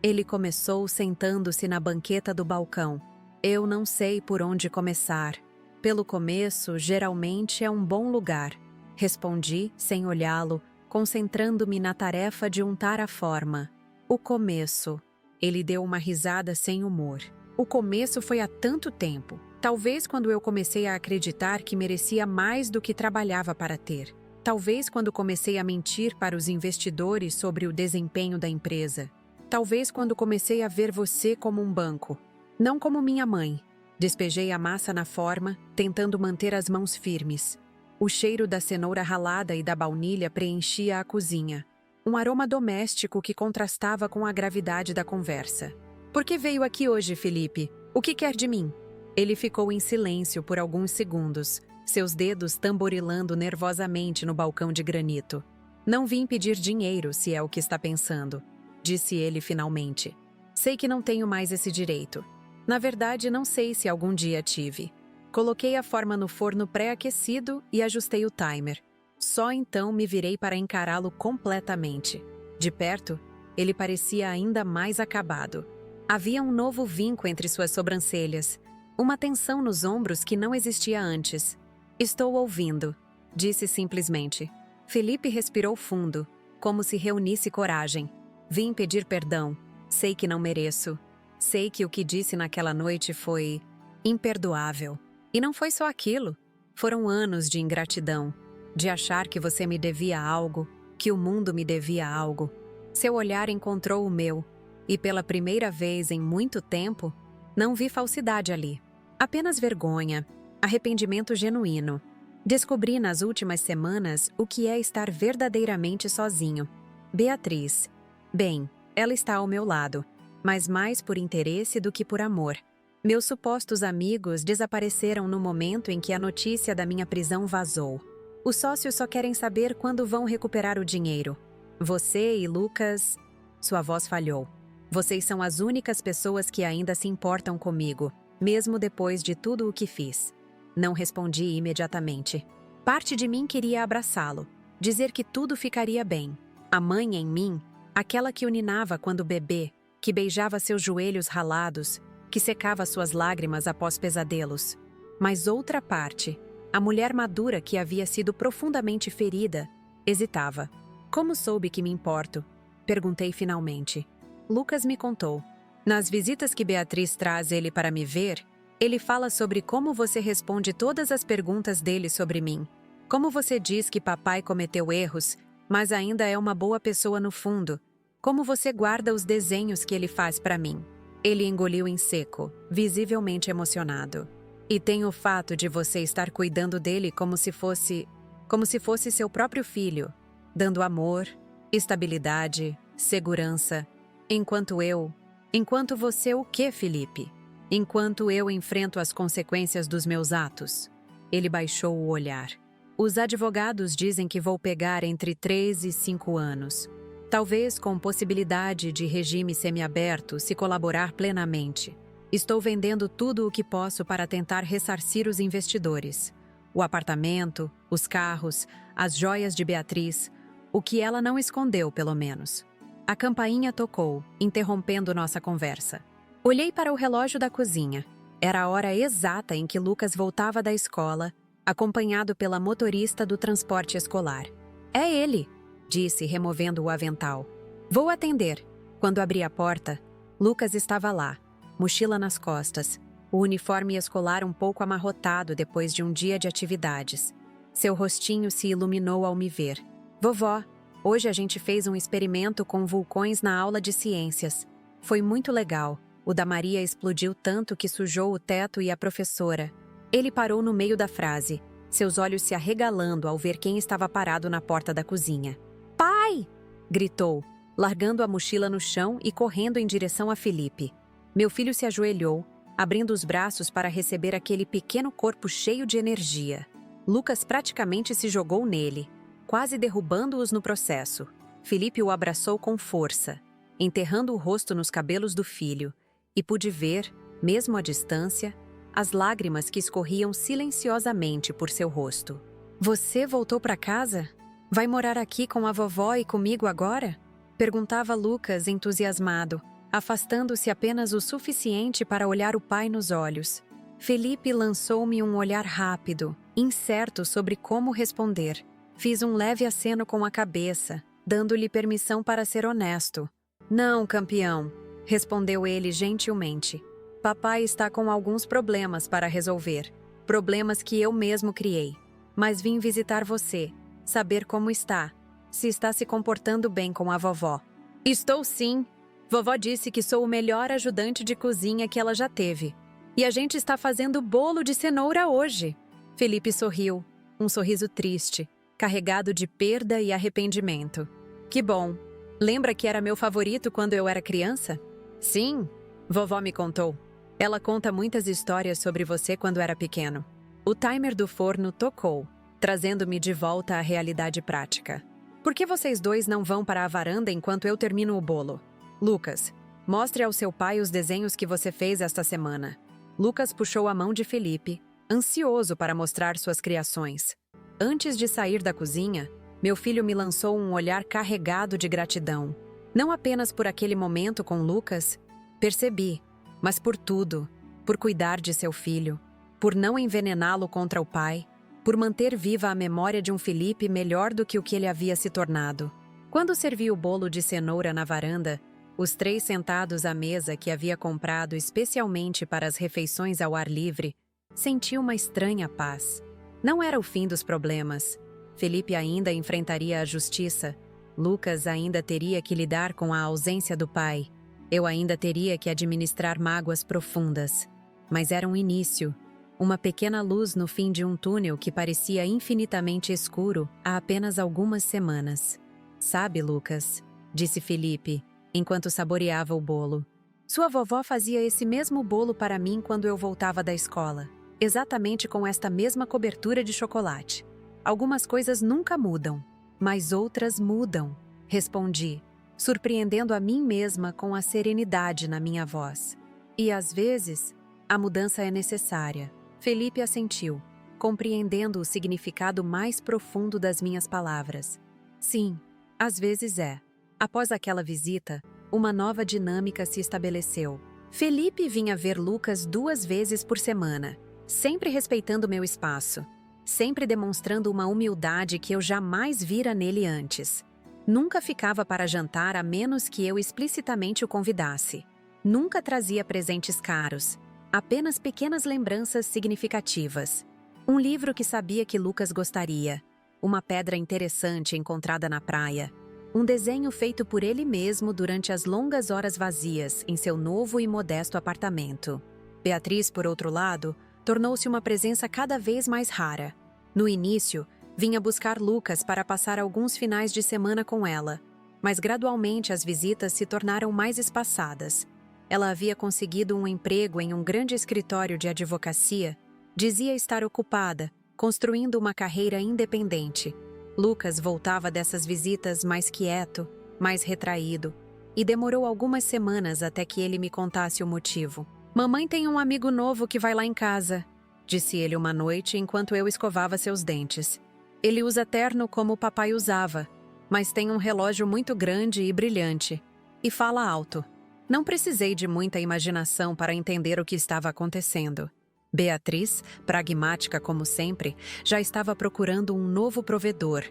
Ele começou sentando-se na banqueta do balcão. "Eu não sei por onde começar. Pelo começo, geralmente é um bom lugar", respondi, sem olhá-lo, concentrando-me na tarefa de untar a forma. "O começo." Ele deu uma risada sem humor. "O começo foi há tanto tempo. Talvez quando eu comecei a acreditar que merecia mais do que trabalhava para ter. Talvez quando comecei a mentir para os investidores sobre o desempenho da empresa. Talvez quando comecei a ver você como um banco, não como minha mãe." Despejei a massa na forma, tentando manter as mãos firmes. O cheiro da cenoura ralada e da baunilha preenchia a cozinha. Um aroma doméstico que contrastava com a gravidade da conversa. "Por que veio aqui hoje, Felipe? O que quer de mim?" Ele ficou em silêncio por alguns segundos, seus dedos tamborilando nervosamente no balcão de granito. "Não vim pedir dinheiro, se é o que está pensando", disse ele finalmente. "Sei que não tenho mais esse direito. Na verdade, não sei se algum dia tive." Coloquei a forma no forno pré-aquecido e ajustei o timer. Só então me virei para encará-lo completamente. De perto, ele parecia ainda mais acabado. Havia um novo vinco entre suas sobrancelhas, uma tensão nos ombros que não existia antes. "Estou ouvindo", disse simplesmente. Felipe respirou fundo, como se reunisse coragem. "Vim pedir perdão. Sei que não mereço. Sei que o que disse naquela noite foi imperdoável. E não foi só aquilo. Foram anos de ingratidão, de achar que você me devia algo, que o mundo me devia algo." Seu olhar encontrou o meu, e pela primeira vez em muito tempo, não vi falsidade ali. Apenas vergonha, arrependimento genuíno. Descobri nas últimas semanas o que é estar verdadeiramente sozinho. Beatriz. Bem, ela está ao meu lado, mas mais por interesse do que por amor. Meus supostos amigos desapareceram no momento em que a notícia da minha prisão vazou. Os sócios só querem saber quando vão recuperar o dinheiro. Você e Lucas... Sua voz falhou. "Vocês são as únicas pessoas que ainda se importam comigo, mesmo depois de tudo o que fiz." Não respondi imediatamente. Parte de mim queria abraçá-lo, dizer que tudo ficaria bem. A mãe em mim, aquela que o ninava quando bebê, que beijava seus joelhos ralados, que secava suas lágrimas após pesadelos. Mas outra parte, a mulher madura que havia sido profundamente ferida, hesitava. "Como soube que me importo?" perguntei finalmente. Lucas me contou. "Nas visitas que Beatriz traz ele para me ver, ele fala sobre como você responde todas as perguntas dele sobre mim. Como você diz que papai cometeu erros, mas ainda é uma boa pessoa no fundo. Como você guarda os desenhos que ele faz para mim." Ele engoliu em seco, visivelmente emocionado. E tem o fato de você estar cuidando dele como se fosse seu próprio filho, dando amor, estabilidade, segurança. Enquanto você o quê, Felipe? Enquanto eu enfrento as consequências dos meus atos. Ele baixou o olhar. Os advogados dizem que vou pegar entre 3 e 5 anos. Talvez com possibilidade de regime semiaberto se colaborar plenamente. Estou vendendo tudo o que posso para tentar ressarcir os investidores. O apartamento, os carros, as joias de Beatriz, o que ela não escondeu, pelo menos. A campainha tocou, interrompendo nossa conversa. Olhei para o relógio da cozinha. Era a hora exata em que Lucas voltava da escola, acompanhado pela motorista do transporte escolar. É ele, disse, removendo o avental. Vou atender. Quando abri a porta, Lucas estava lá, mochila nas costas, o uniforme escolar um pouco amarrotado depois de um dia de atividades. Seu rostinho se iluminou ao me ver. Vovó, hoje a gente fez um experimento com vulcões na aula de ciências. Foi muito legal. O da Maria explodiu tanto que sujou o teto e a professora. Ele parou no meio da frase, seus olhos se arregalando ao ver quem estava parado na porta da cozinha. Pai! Gritou, largando a mochila no chão e correndo em direção a Felipe. Meu filho se ajoelhou, abrindo os braços para receber aquele pequeno corpo cheio de energia. Lucas praticamente se jogou nele, quase derrubando-os no processo. Felipe o abraçou com força, enterrando o rosto nos cabelos do filho, e pude ver, mesmo à distância, as lágrimas que escorriam silenciosamente por seu rosto. Você voltou para casa? Vai morar aqui com a vovó e comigo agora? Perguntava Lucas, entusiasmado, afastando-se apenas o suficiente para olhar o pai nos olhos. Felipe lançou-me um olhar rápido, incerto sobre como responder. Fiz um leve aceno com a cabeça, dando-lhe permissão para ser honesto. Não, campeão, respondeu ele gentilmente. Papai está com alguns problemas para resolver. Problemas que eu mesmo criei. Mas vim visitar você, saber como está, se está se comportando bem com a vovó. Estou sim. Vovó disse que sou o melhor ajudante de cozinha que ela já teve. E a gente está fazendo bolo de cenoura hoje. Felipe sorriu, um sorriso triste, carregado de perda e arrependimento. Que bom. Lembra que era meu favorito quando eu era criança? Sim, vovó me contou. Ela conta muitas histórias sobre você quando era pequeno. O timer do forno tocou, trazendo-me de volta à realidade prática. Por que vocês dois não vão para a varanda enquanto eu termino o bolo? Lucas, mostre ao seu pai os desenhos que você fez esta semana. Lucas puxou a mão de Felipe, ansioso para mostrar suas criações. Antes de sair da cozinha, meu filho me lançou um olhar carregado de gratidão. Não apenas por aquele momento com Lucas, percebi, mas por tudo, por cuidar de seu filho, por não envenená-lo contra o pai, por manter viva a memória de um Felipe melhor do que o que ele havia se tornado. Quando servi o bolo de cenoura na varanda, os três sentados à mesa que havia comprado especialmente para as refeições ao ar livre, senti uma estranha paz. Não era o fim dos problemas. Felipe ainda enfrentaria a justiça. Lucas ainda teria que lidar com a ausência do pai. Eu ainda teria que administrar mágoas profundas. Mas era um início. Uma pequena luz no fim de um túnel que parecia infinitamente escuro há apenas algumas semanas. Sabe, Lucas, disse Felipe, enquanto saboreava o bolo. Sua vovó fazia esse mesmo bolo para mim quando eu voltava da escola, exatamente com esta mesma cobertura de chocolate. Algumas coisas nunca mudam, mas outras mudam, respondi, surpreendendo a mim mesma com a serenidade na minha voz. E às vezes, a mudança é necessária. Felipe assentiu, compreendendo o significado mais profundo das minhas palavras. Sim, às vezes é. Após aquela visita, uma nova dinâmica se estabeleceu. Felipe vinha ver Lucas 2 vezes por semana, sempre respeitando meu espaço, sempre demonstrando uma humildade que eu jamais vira nele antes. Nunca ficava para jantar a menos que eu explicitamente o convidasse. Nunca trazia presentes caros, apenas pequenas lembranças significativas. Um livro que sabia que Lucas gostaria, uma pedra interessante encontrada na praia, um desenho feito por ele mesmo durante as longas horas vazias em seu novo e modesto apartamento. Beatriz, por outro lado, tornou-se uma presença cada vez mais rara. No início, vinha buscar Lucas para passar alguns finais de semana com ela, mas gradualmente as visitas se tornaram mais espaçadas. Ela havia conseguido um emprego em um grande escritório de advocacia, dizia estar ocupada, construindo uma carreira independente. Lucas voltava dessas visitas mais quieto, mais retraído, e demorou algumas semanas até que ele me contasse o motivo. "Mamãe tem um amigo novo que vai lá em casa", disse ele uma noite enquanto eu escovava seus dentes. "Ele usa terno como o papai usava, mas tem um relógio muito grande e brilhante, e fala alto." Não precisei de muita imaginação para entender o que estava acontecendo. Beatriz, pragmática como sempre, já estava procurando um novo provedor.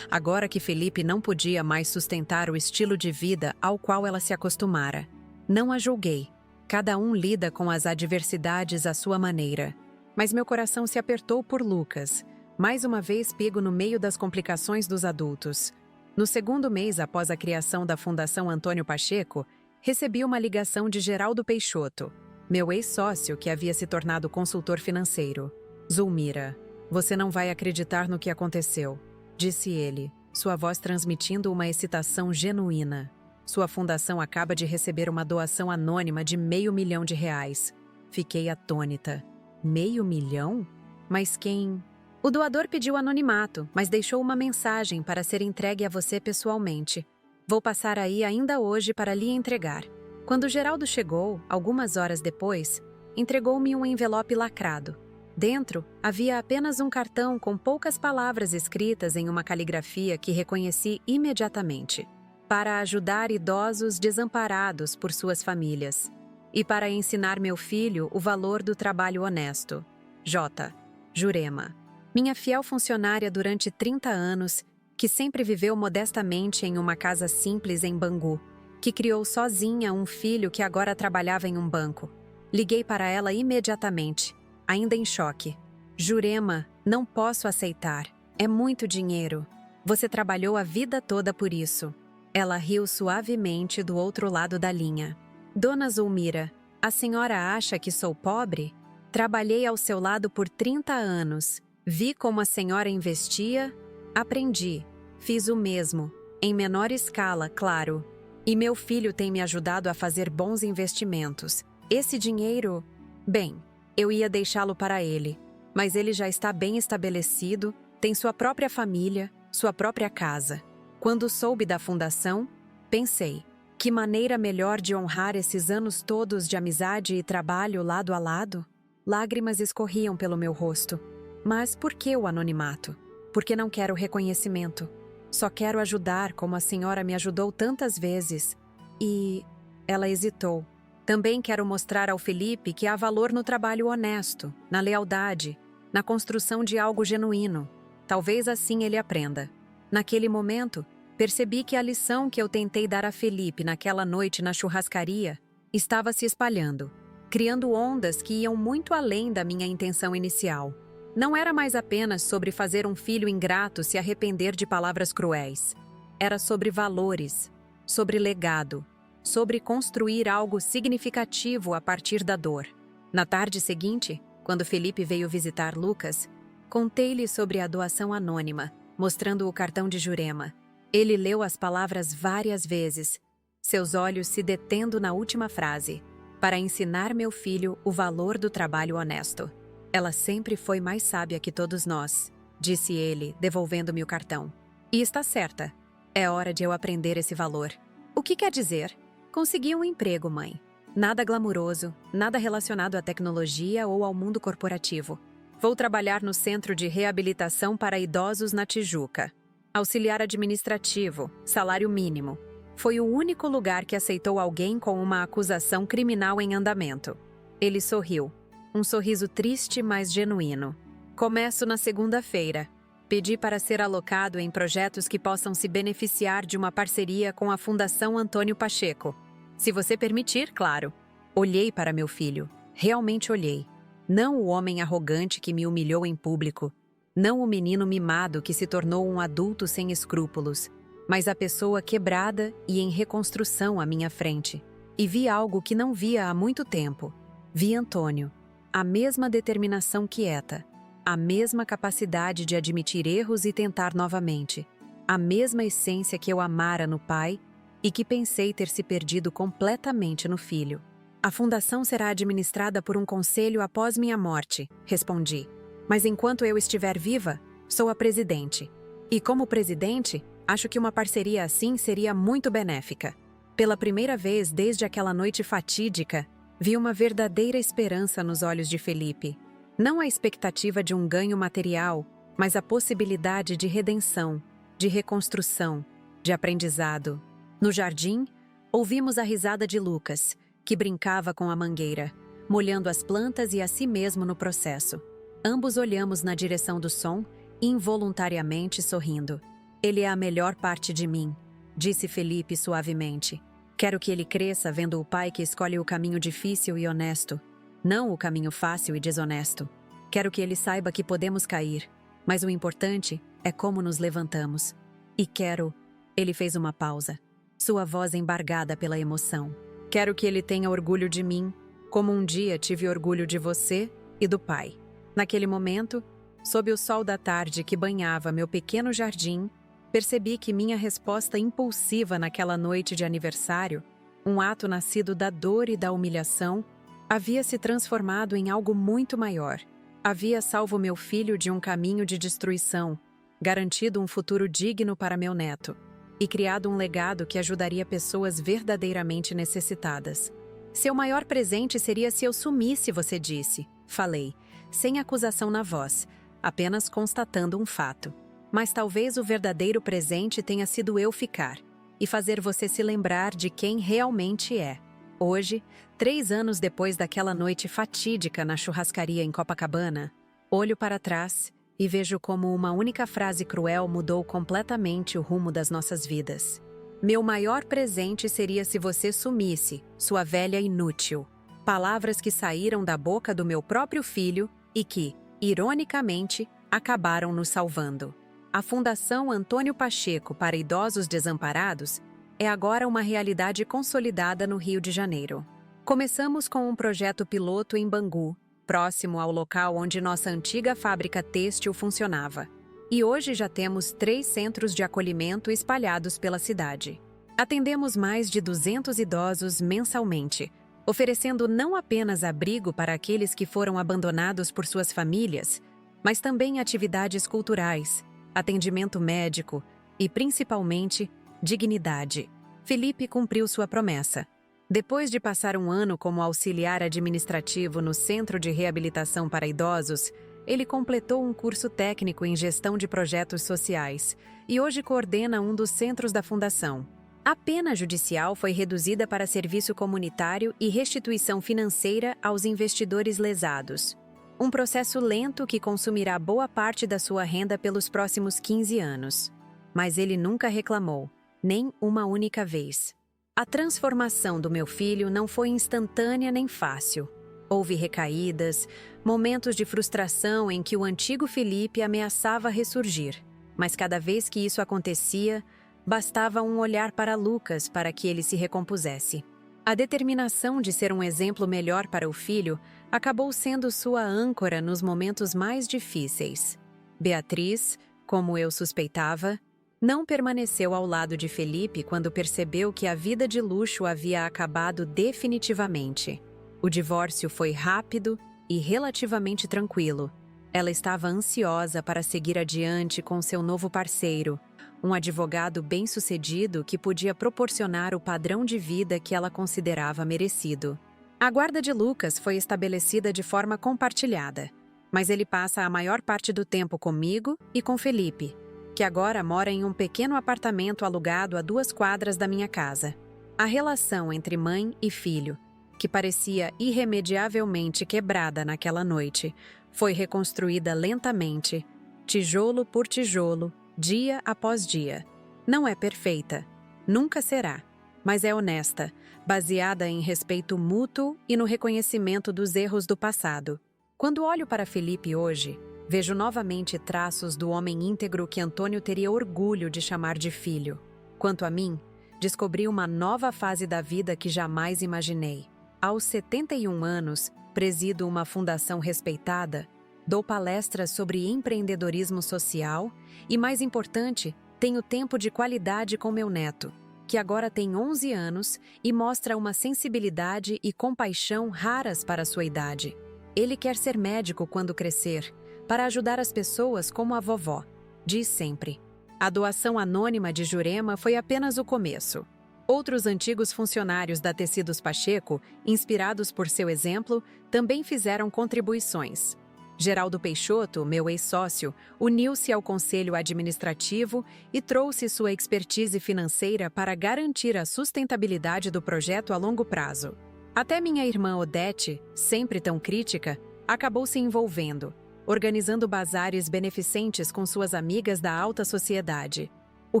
Agora que Felipe não podia mais sustentar o estilo de vida ao qual ela se acostumara. Não a julguei. Cada um lida com as adversidades à sua maneira. Mas meu coração se apertou por Lucas, mais uma vez pego no meio das complicações dos adultos. No segundo mês após a criação da Fundação Antônio Pacheco, recebi uma ligação de Geraldo Peixoto, meu ex-sócio que havia se tornado consultor financeiro. "Zulmira, você não vai acreditar no que aconteceu", disse ele, sua voz transmitindo uma excitação genuína. "Sua fundação acaba de receber uma doação anônima de R$500 mil. Fiquei atônita. R$500 mil? Mas quem? "O doador pediu anonimato, mas deixou uma mensagem para ser entregue a você pessoalmente. Vou passar aí ainda hoje para lhe entregar." Quando Geraldo chegou, algumas horas depois, entregou-me um envelope lacrado. Dentro, havia apenas um cartão com poucas palavras escritas em uma caligrafia que reconheci imediatamente. "Para ajudar idosos desamparados por suas famílias. E para ensinar meu filho o valor do trabalho honesto. J. Jurema." Minha fiel funcionária durante 30 anos, que sempre viveu modestamente em uma casa simples em Bangu, que criou sozinha um filho que agora trabalhava em um banco. Liguei para ela imediatamente, ainda em choque. "Jurema, não posso aceitar. É muito dinheiro. Você trabalhou a vida toda por isso." Ela riu suavemente do outro lado da linha. "Dona Zulmira, a senhora acha que sou pobre? Trabalhei ao seu lado por 30 anos. Vi como a senhora investia. Aprendi. Fiz o mesmo. Em menor escala, claro. E meu filho tem me ajudado a fazer bons investimentos. Esse dinheiro... Bem, eu ia deixá-lo para ele. Mas ele já está bem estabelecido, tem sua própria família, sua própria casa. Quando soube da fundação, pensei, que maneira melhor de honrar esses anos todos de amizade e trabalho lado a lado? Lágrimas escorriam pelo meu rosto. Mas por que o anonimato? Porque não quero reconhecimento. Só quero ajudar como a senhora me ajudou tantas vezes. E... Ela hesitou. Também quero mostrar ao Felipe que há valor no trabalho honesto, na lealdade, na construção de algo genuíno. Talvez assim ele aprenda. Naquele momento, percebi que a lição que eu tentei dar a Felipe naquela noite na churrascaria estava se espalhando, criando ondas que iam muito além da minha intenção inicial. Não era mais apenas sobre fazer um filho ingrato se arrepender de palavras cruéis. Era sobre valores, sobre legado, sobre construir algo significativo a partir da dor. Na tarde seguinte, quando Felipe veio visitar Lucas, contei-lhe sobre a doação anônima, mostrando o cartão de Jurema. Ele leu as palavras várias vezes, seus olhos se detendo na última frase, para ensinar meu filho o valor do trabalho honesto. Ela sempre foi mais sábia que todos nós, disse ele, devolvendo-me o cartão. E está certa. É hora de eu aprender esse valor. O que quer dizer? Consegui um emprego, mãe. Nada glamuroso, nada relacionado à tecnologia ou ao mundo corporativo. Vou trabalhar no Centro de Reabilitação para Idosos na Tijuca. Auxiliar administrativo, salário mínimo. Foi o único lugar que aceitou alguém com uma acusação criminal em andamento. Ele sorriu. Um sorriso triste, mas genuíno. Começo na segunda-feira. Pedi para ser alocado em projetos que possam se beneficiar de uma parceria com a Fundação Antônio Pacheco. Se você permitir, claro. Olhei para meu filho. Realmente olhei. Não o homem arrogante que me humilhou em público. Não o menino mimado que se tornou um adulto sem escrúpulos. Mas a pessoa quebrada e em reconstrução à minha frente. E vi algo que não via há muito tempo. Vi Antônio. a mesma determinação quieta, a mesma capacidade de admitir erros e tentar novamente, a mesma essência que eu amara no pai e que pensei ter se perdido completamente no filho. A fundação será administrada por um conselho após minha morte, respondi. Mas enquanto eu estiver viva, sou a presidente. E como presidente, acho que uma parceria assim seria muito benéfica. Pela primeira vez desde aquela noite fatídica, vi uma verdadeira esperança nos olhos de Felipe. Não a expectativa de um ganho material, mas a possibilidade de redenção, de reconstrução, de aprendizado. No jardim, ouvimos a risada de Lucas, que brincava com a mangueira, molhando as plantas e a si mesmo no processo. Ambos olhamos na direção do som, involuntariamente sorrindo. Ele é a melhor parte de mim, disse Felipe suavemente. Quero que ele cresça vendo o pai que escolhe o caminho difícil e honesto, não o caminho fácil e desonesto. Quero que ele saiba que podemos cair, mas o importante é como nos levantamos. E quero... Ele fez uma pausa, sua voz embargada pela emoção. Quero que ele tenha orgulho de mim, como um dia tive orgulho de você e do pai. Naquele momento, sob o sol da tarde que banhava meu pequeno jardim, percebi que minha resposta impulsiva naquela noite de aniversário, um ato nascido da dor e da humilhação, havia se transformado em algo muito maior. Havia salvo meu filho de um caminho de destruição, garantido um futuro digno para meu neto, e criado um legado que ajudaria pessoas verdadeiramente necessitadas. Seu maior presente seria se eu sumisse, você disse, falei, sem acusação na voz, apenas constatando um fato. Mas talvez o verdadeiro presente tenha sido eu ficar, e fazer você se lembrar de quem realmente é. Hoje, 3 anos depois daquela noite fatídica na churrascaria em Copacabana, olho para trás e vejo como uma única frase cruel mudou completamente o rumo das nossas vidas. Meu maior presente seria se você sumisse, sua velha inútil. Palavras que saíram da boca do meu próprio filho e que, ironicamente, acabaram nos salvando. A Fundação Antônio Pacheco para Idosos Desamparados é agora uma realidade consolidada no Rio de Janeiro. Começamos com um projeto piloto em Bangu, próximo ao local onde nossa antiga fábrica têxtil funcionava. E hoje já temos 3 centros de acolhimento espalhados pela cidade. Atendemos mais de 200 idosos mensalmente, oferecendo não apenas abrigo para aqueles que foram abandonados por suas famílias, mas também atividades culturais, atendimento médico e, principalmente, dignidade. Felipe cumpriu sua promessa. Depois de passar um ano como auxiliar administrativo no Centro de Reabilitação para Idosos, ele completou um curso técnico em gestão de projetos sociais e hoje coordena um dos centros da Fundação. A pena judicial foi reduzida para serviço comunitário e restituição financeira aos investidores lesados. Um processo lento que consumirá boa parte da sua renda pelos próximos 15 anos. Mas ele nunca reclamou, nem uma única vez. A transformação do meu filho não foi instantânea nem fácil. Houve recaídas, momentos de frustração em que o antigo Felipe ameaçava ressurgir. Mas cada vez que isso acontecia, bastava um olhar para Lucas para que ele se recompusesse. A determinação de ser um exemplo melhor para o filho acabou sendo sua âncora nos momentos mais difíceis. Beatriz, como eu suspeitava, não permaneceu ao lado de Felipe quando percebeu que a vida de luxo havia acabado definitivamente. O divórcio foi rápido e relativamente tranquilo. Ela estava ansiosa para seguir adiante com seu novo parceiro, um advogado bem-sucedido que podia proporcionar o padrão de vida que ela considerava merecido. A guarda de Lucas foi estabelecida de forma compartilhada, mas ele passa a maior parte do tempo comigo e com Felipe, que agora mora em um pequeno apartamento alugado a 2 quadras da minha casa. A relação entre mãe e filho, que parecia irremediavelmente quebrada naquela noite, foi reconstruída lentamente, tijolo por tijolo, dia após dia. Não é perfeita, nunca será, mas é honesta, baseada em respeito mútuo e no reconhecimento dos erros do passado. Quando olho para Felipe hoje, vejo novamente traços do homem íntegro que Antônio teria orgulho de chamar de filho. Quanto a mim, descobri uma nova fase da vida que jamais imaginei. Aos 71 anos, presido uma fundação respeitada, dou palestras sobre empreendedorismo social e, mais importante, tenho tempo de qualidade com meu neto, que agora tem 11 anos e mostra uma sensibilidade e compaixão raras para sua idade. Ele quer ser médico quando crescer, para ajudar as pessoas como a vovó, diz sempre. A doação anônima de Jurema foi apenas o começo. Outros antigos funcionários da Tecidos Pacheco, inspirados por seu exemplo, também fizeram contribuições. Geraldo Peixoto, meu ex-sócio, uniu-se ao conselho administrativo e trouxe sua expertise financeira para garantir a sustentabilidade do projeto a longo prazo. Até minha irmã Odete, sempre tão crítica, acabou se envolvendo, organizando bazares beneficentes com suas amigas da alta sociedade. O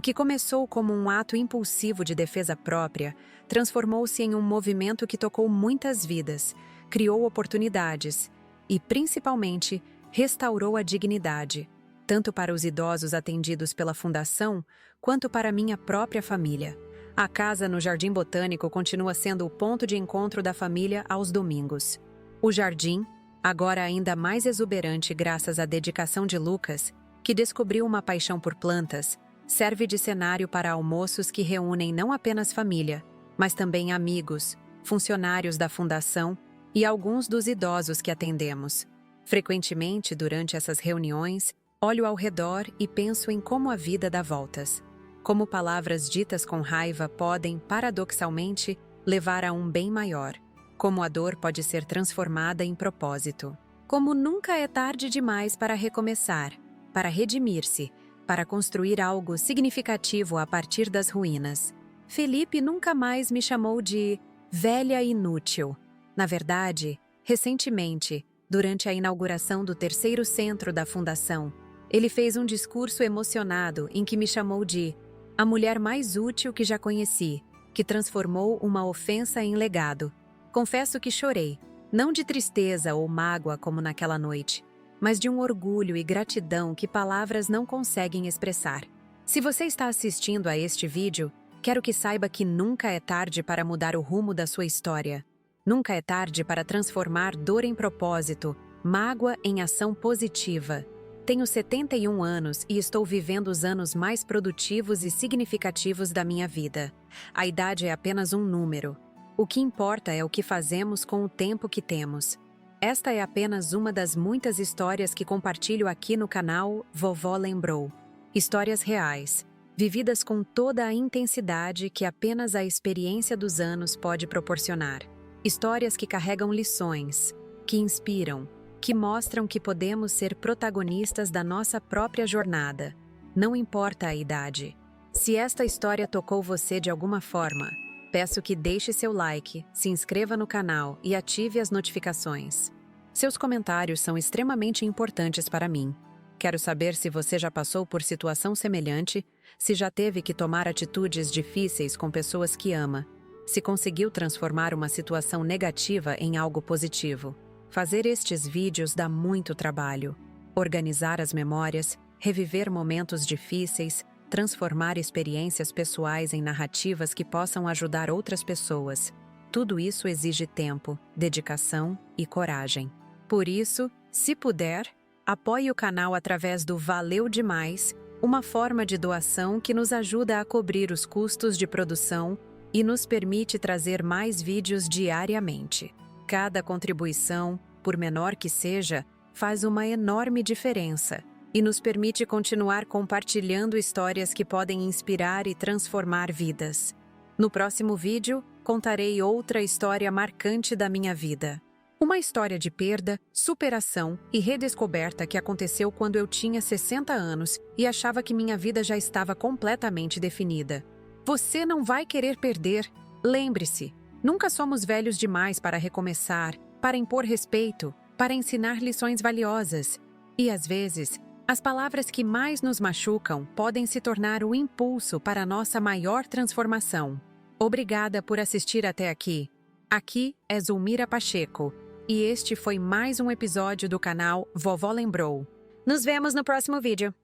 que começou como um ato impulsivo de defesa própria, transformou-se em um movimento que tocou muitas vidas, criou oportunidades e, principalmente, restaurou a dignidade, tanto para os idosos atendidos pela Fundação, quanto para minha própria família. A casa no Jardim Botânico continua sendo o ponto de encontro da família aos domingos. O jardim, agora ainda mais exuberante graças à dedicação de Lucas, que descobriu uma paixão por plantas, serve de cenário para almoços que reúnem não apenas família, mas também amigos, funcionários da Fundação e alguns dos idosos que atendemos. Frequentemente, durante essas reuniões, olho ao redor e penso em como a vida dá voltas. Como palavras ditas com raiva podem, paradoxalmente, levar a um bem maior. Como a dor pode ser transformada em propósito. Como nunca é tarde demais para recomeçar, para redimir-se, para construir algo significativo a partir das ruínas. Felipe nunca mais me chamou de velha inútil. Na verdade, recentemente, durante a inauguração do terceiro centro da Fundação, ele fez um discurso emocionado em que me chamou de a mulher mais útil que já conheci, que transformou uma ofensa em legado. Confesso que chorei, não de tristeza ou mágoa como naquela noite, mas de um orgulho e gratidão que palavras não conseguem expressar. Se você está assistindo a este vídeo, quero que saiba que nunca é tarde para mudar o rumo da sua história. Nunca é tarde para transformar dor em propósito, mágoa em ação positiva. Tenho 71 anos e estou vivendo os anos mais produtivos e significativos da minha vida. A idade é apenas um número. O que importa é o que fazemos com o tempo que temos. Esta é apenas uma das muitas histórias que compartilho aqui no canal Vovó Lembrou. Histórias reais, vividas com toda a intensidade que apenas a experiência dos anos pode proporcionar. Histórias que carregam lições, que inspiram, que mostram que podemos ser protagonistas da nossa própria jornada. Não importa a idade. Se esta história tocou você de alguma forma, peço que deixe seu like, se inscreva no canal e ative as notificações. Seus comentários são extremamente importantes para mim. Quero saber se você já passou por situação semelhante, se já teve que tomar atitudes difíceis com pessoas que ama, se conseguiu transformar uma situação negativa em algo positivo. Fazer estes vídeos dá muito trabalho. Organizar as memórias, reviver momentos difíceis, transformar experiências pessoais em narrativas que possam ajudar outras pessoas. Tudo isso exige tempo, dedicação e coragem. Por isso, se puder, apoie o canal através do Valeu Demais, uma forma de doação que nos ajuda a cobrir os custos de produção e nos permite trazer mais vídeos diariamente. Cada contribuição, por menor que seja, faz uma enorme diferença e nos permite continuar compartilhando histórias que podem inspirar e transformar vidas. No próximo vídeo, contarei outra história marcante da minha vida. Uma história de perda, superação e redescoberta que aconteceu quando eu tinha 60 anos e achava que minha vida já estava completamente definida. Você não vai querer perder. Lembre-se, nunca somos velhos demais para recomeçar, para impor respeito, para ensinar lições valiosas. E às vezes, as palavras que mais nos machucam podem se tornar o impulso para a nossa maior transformação. Obrigada por assistir até aqui. Aqui é Zulmira Pacheco, e este foi mais um episódio do canal Vovó Lembrou. Nos vemos no próximo vídeo.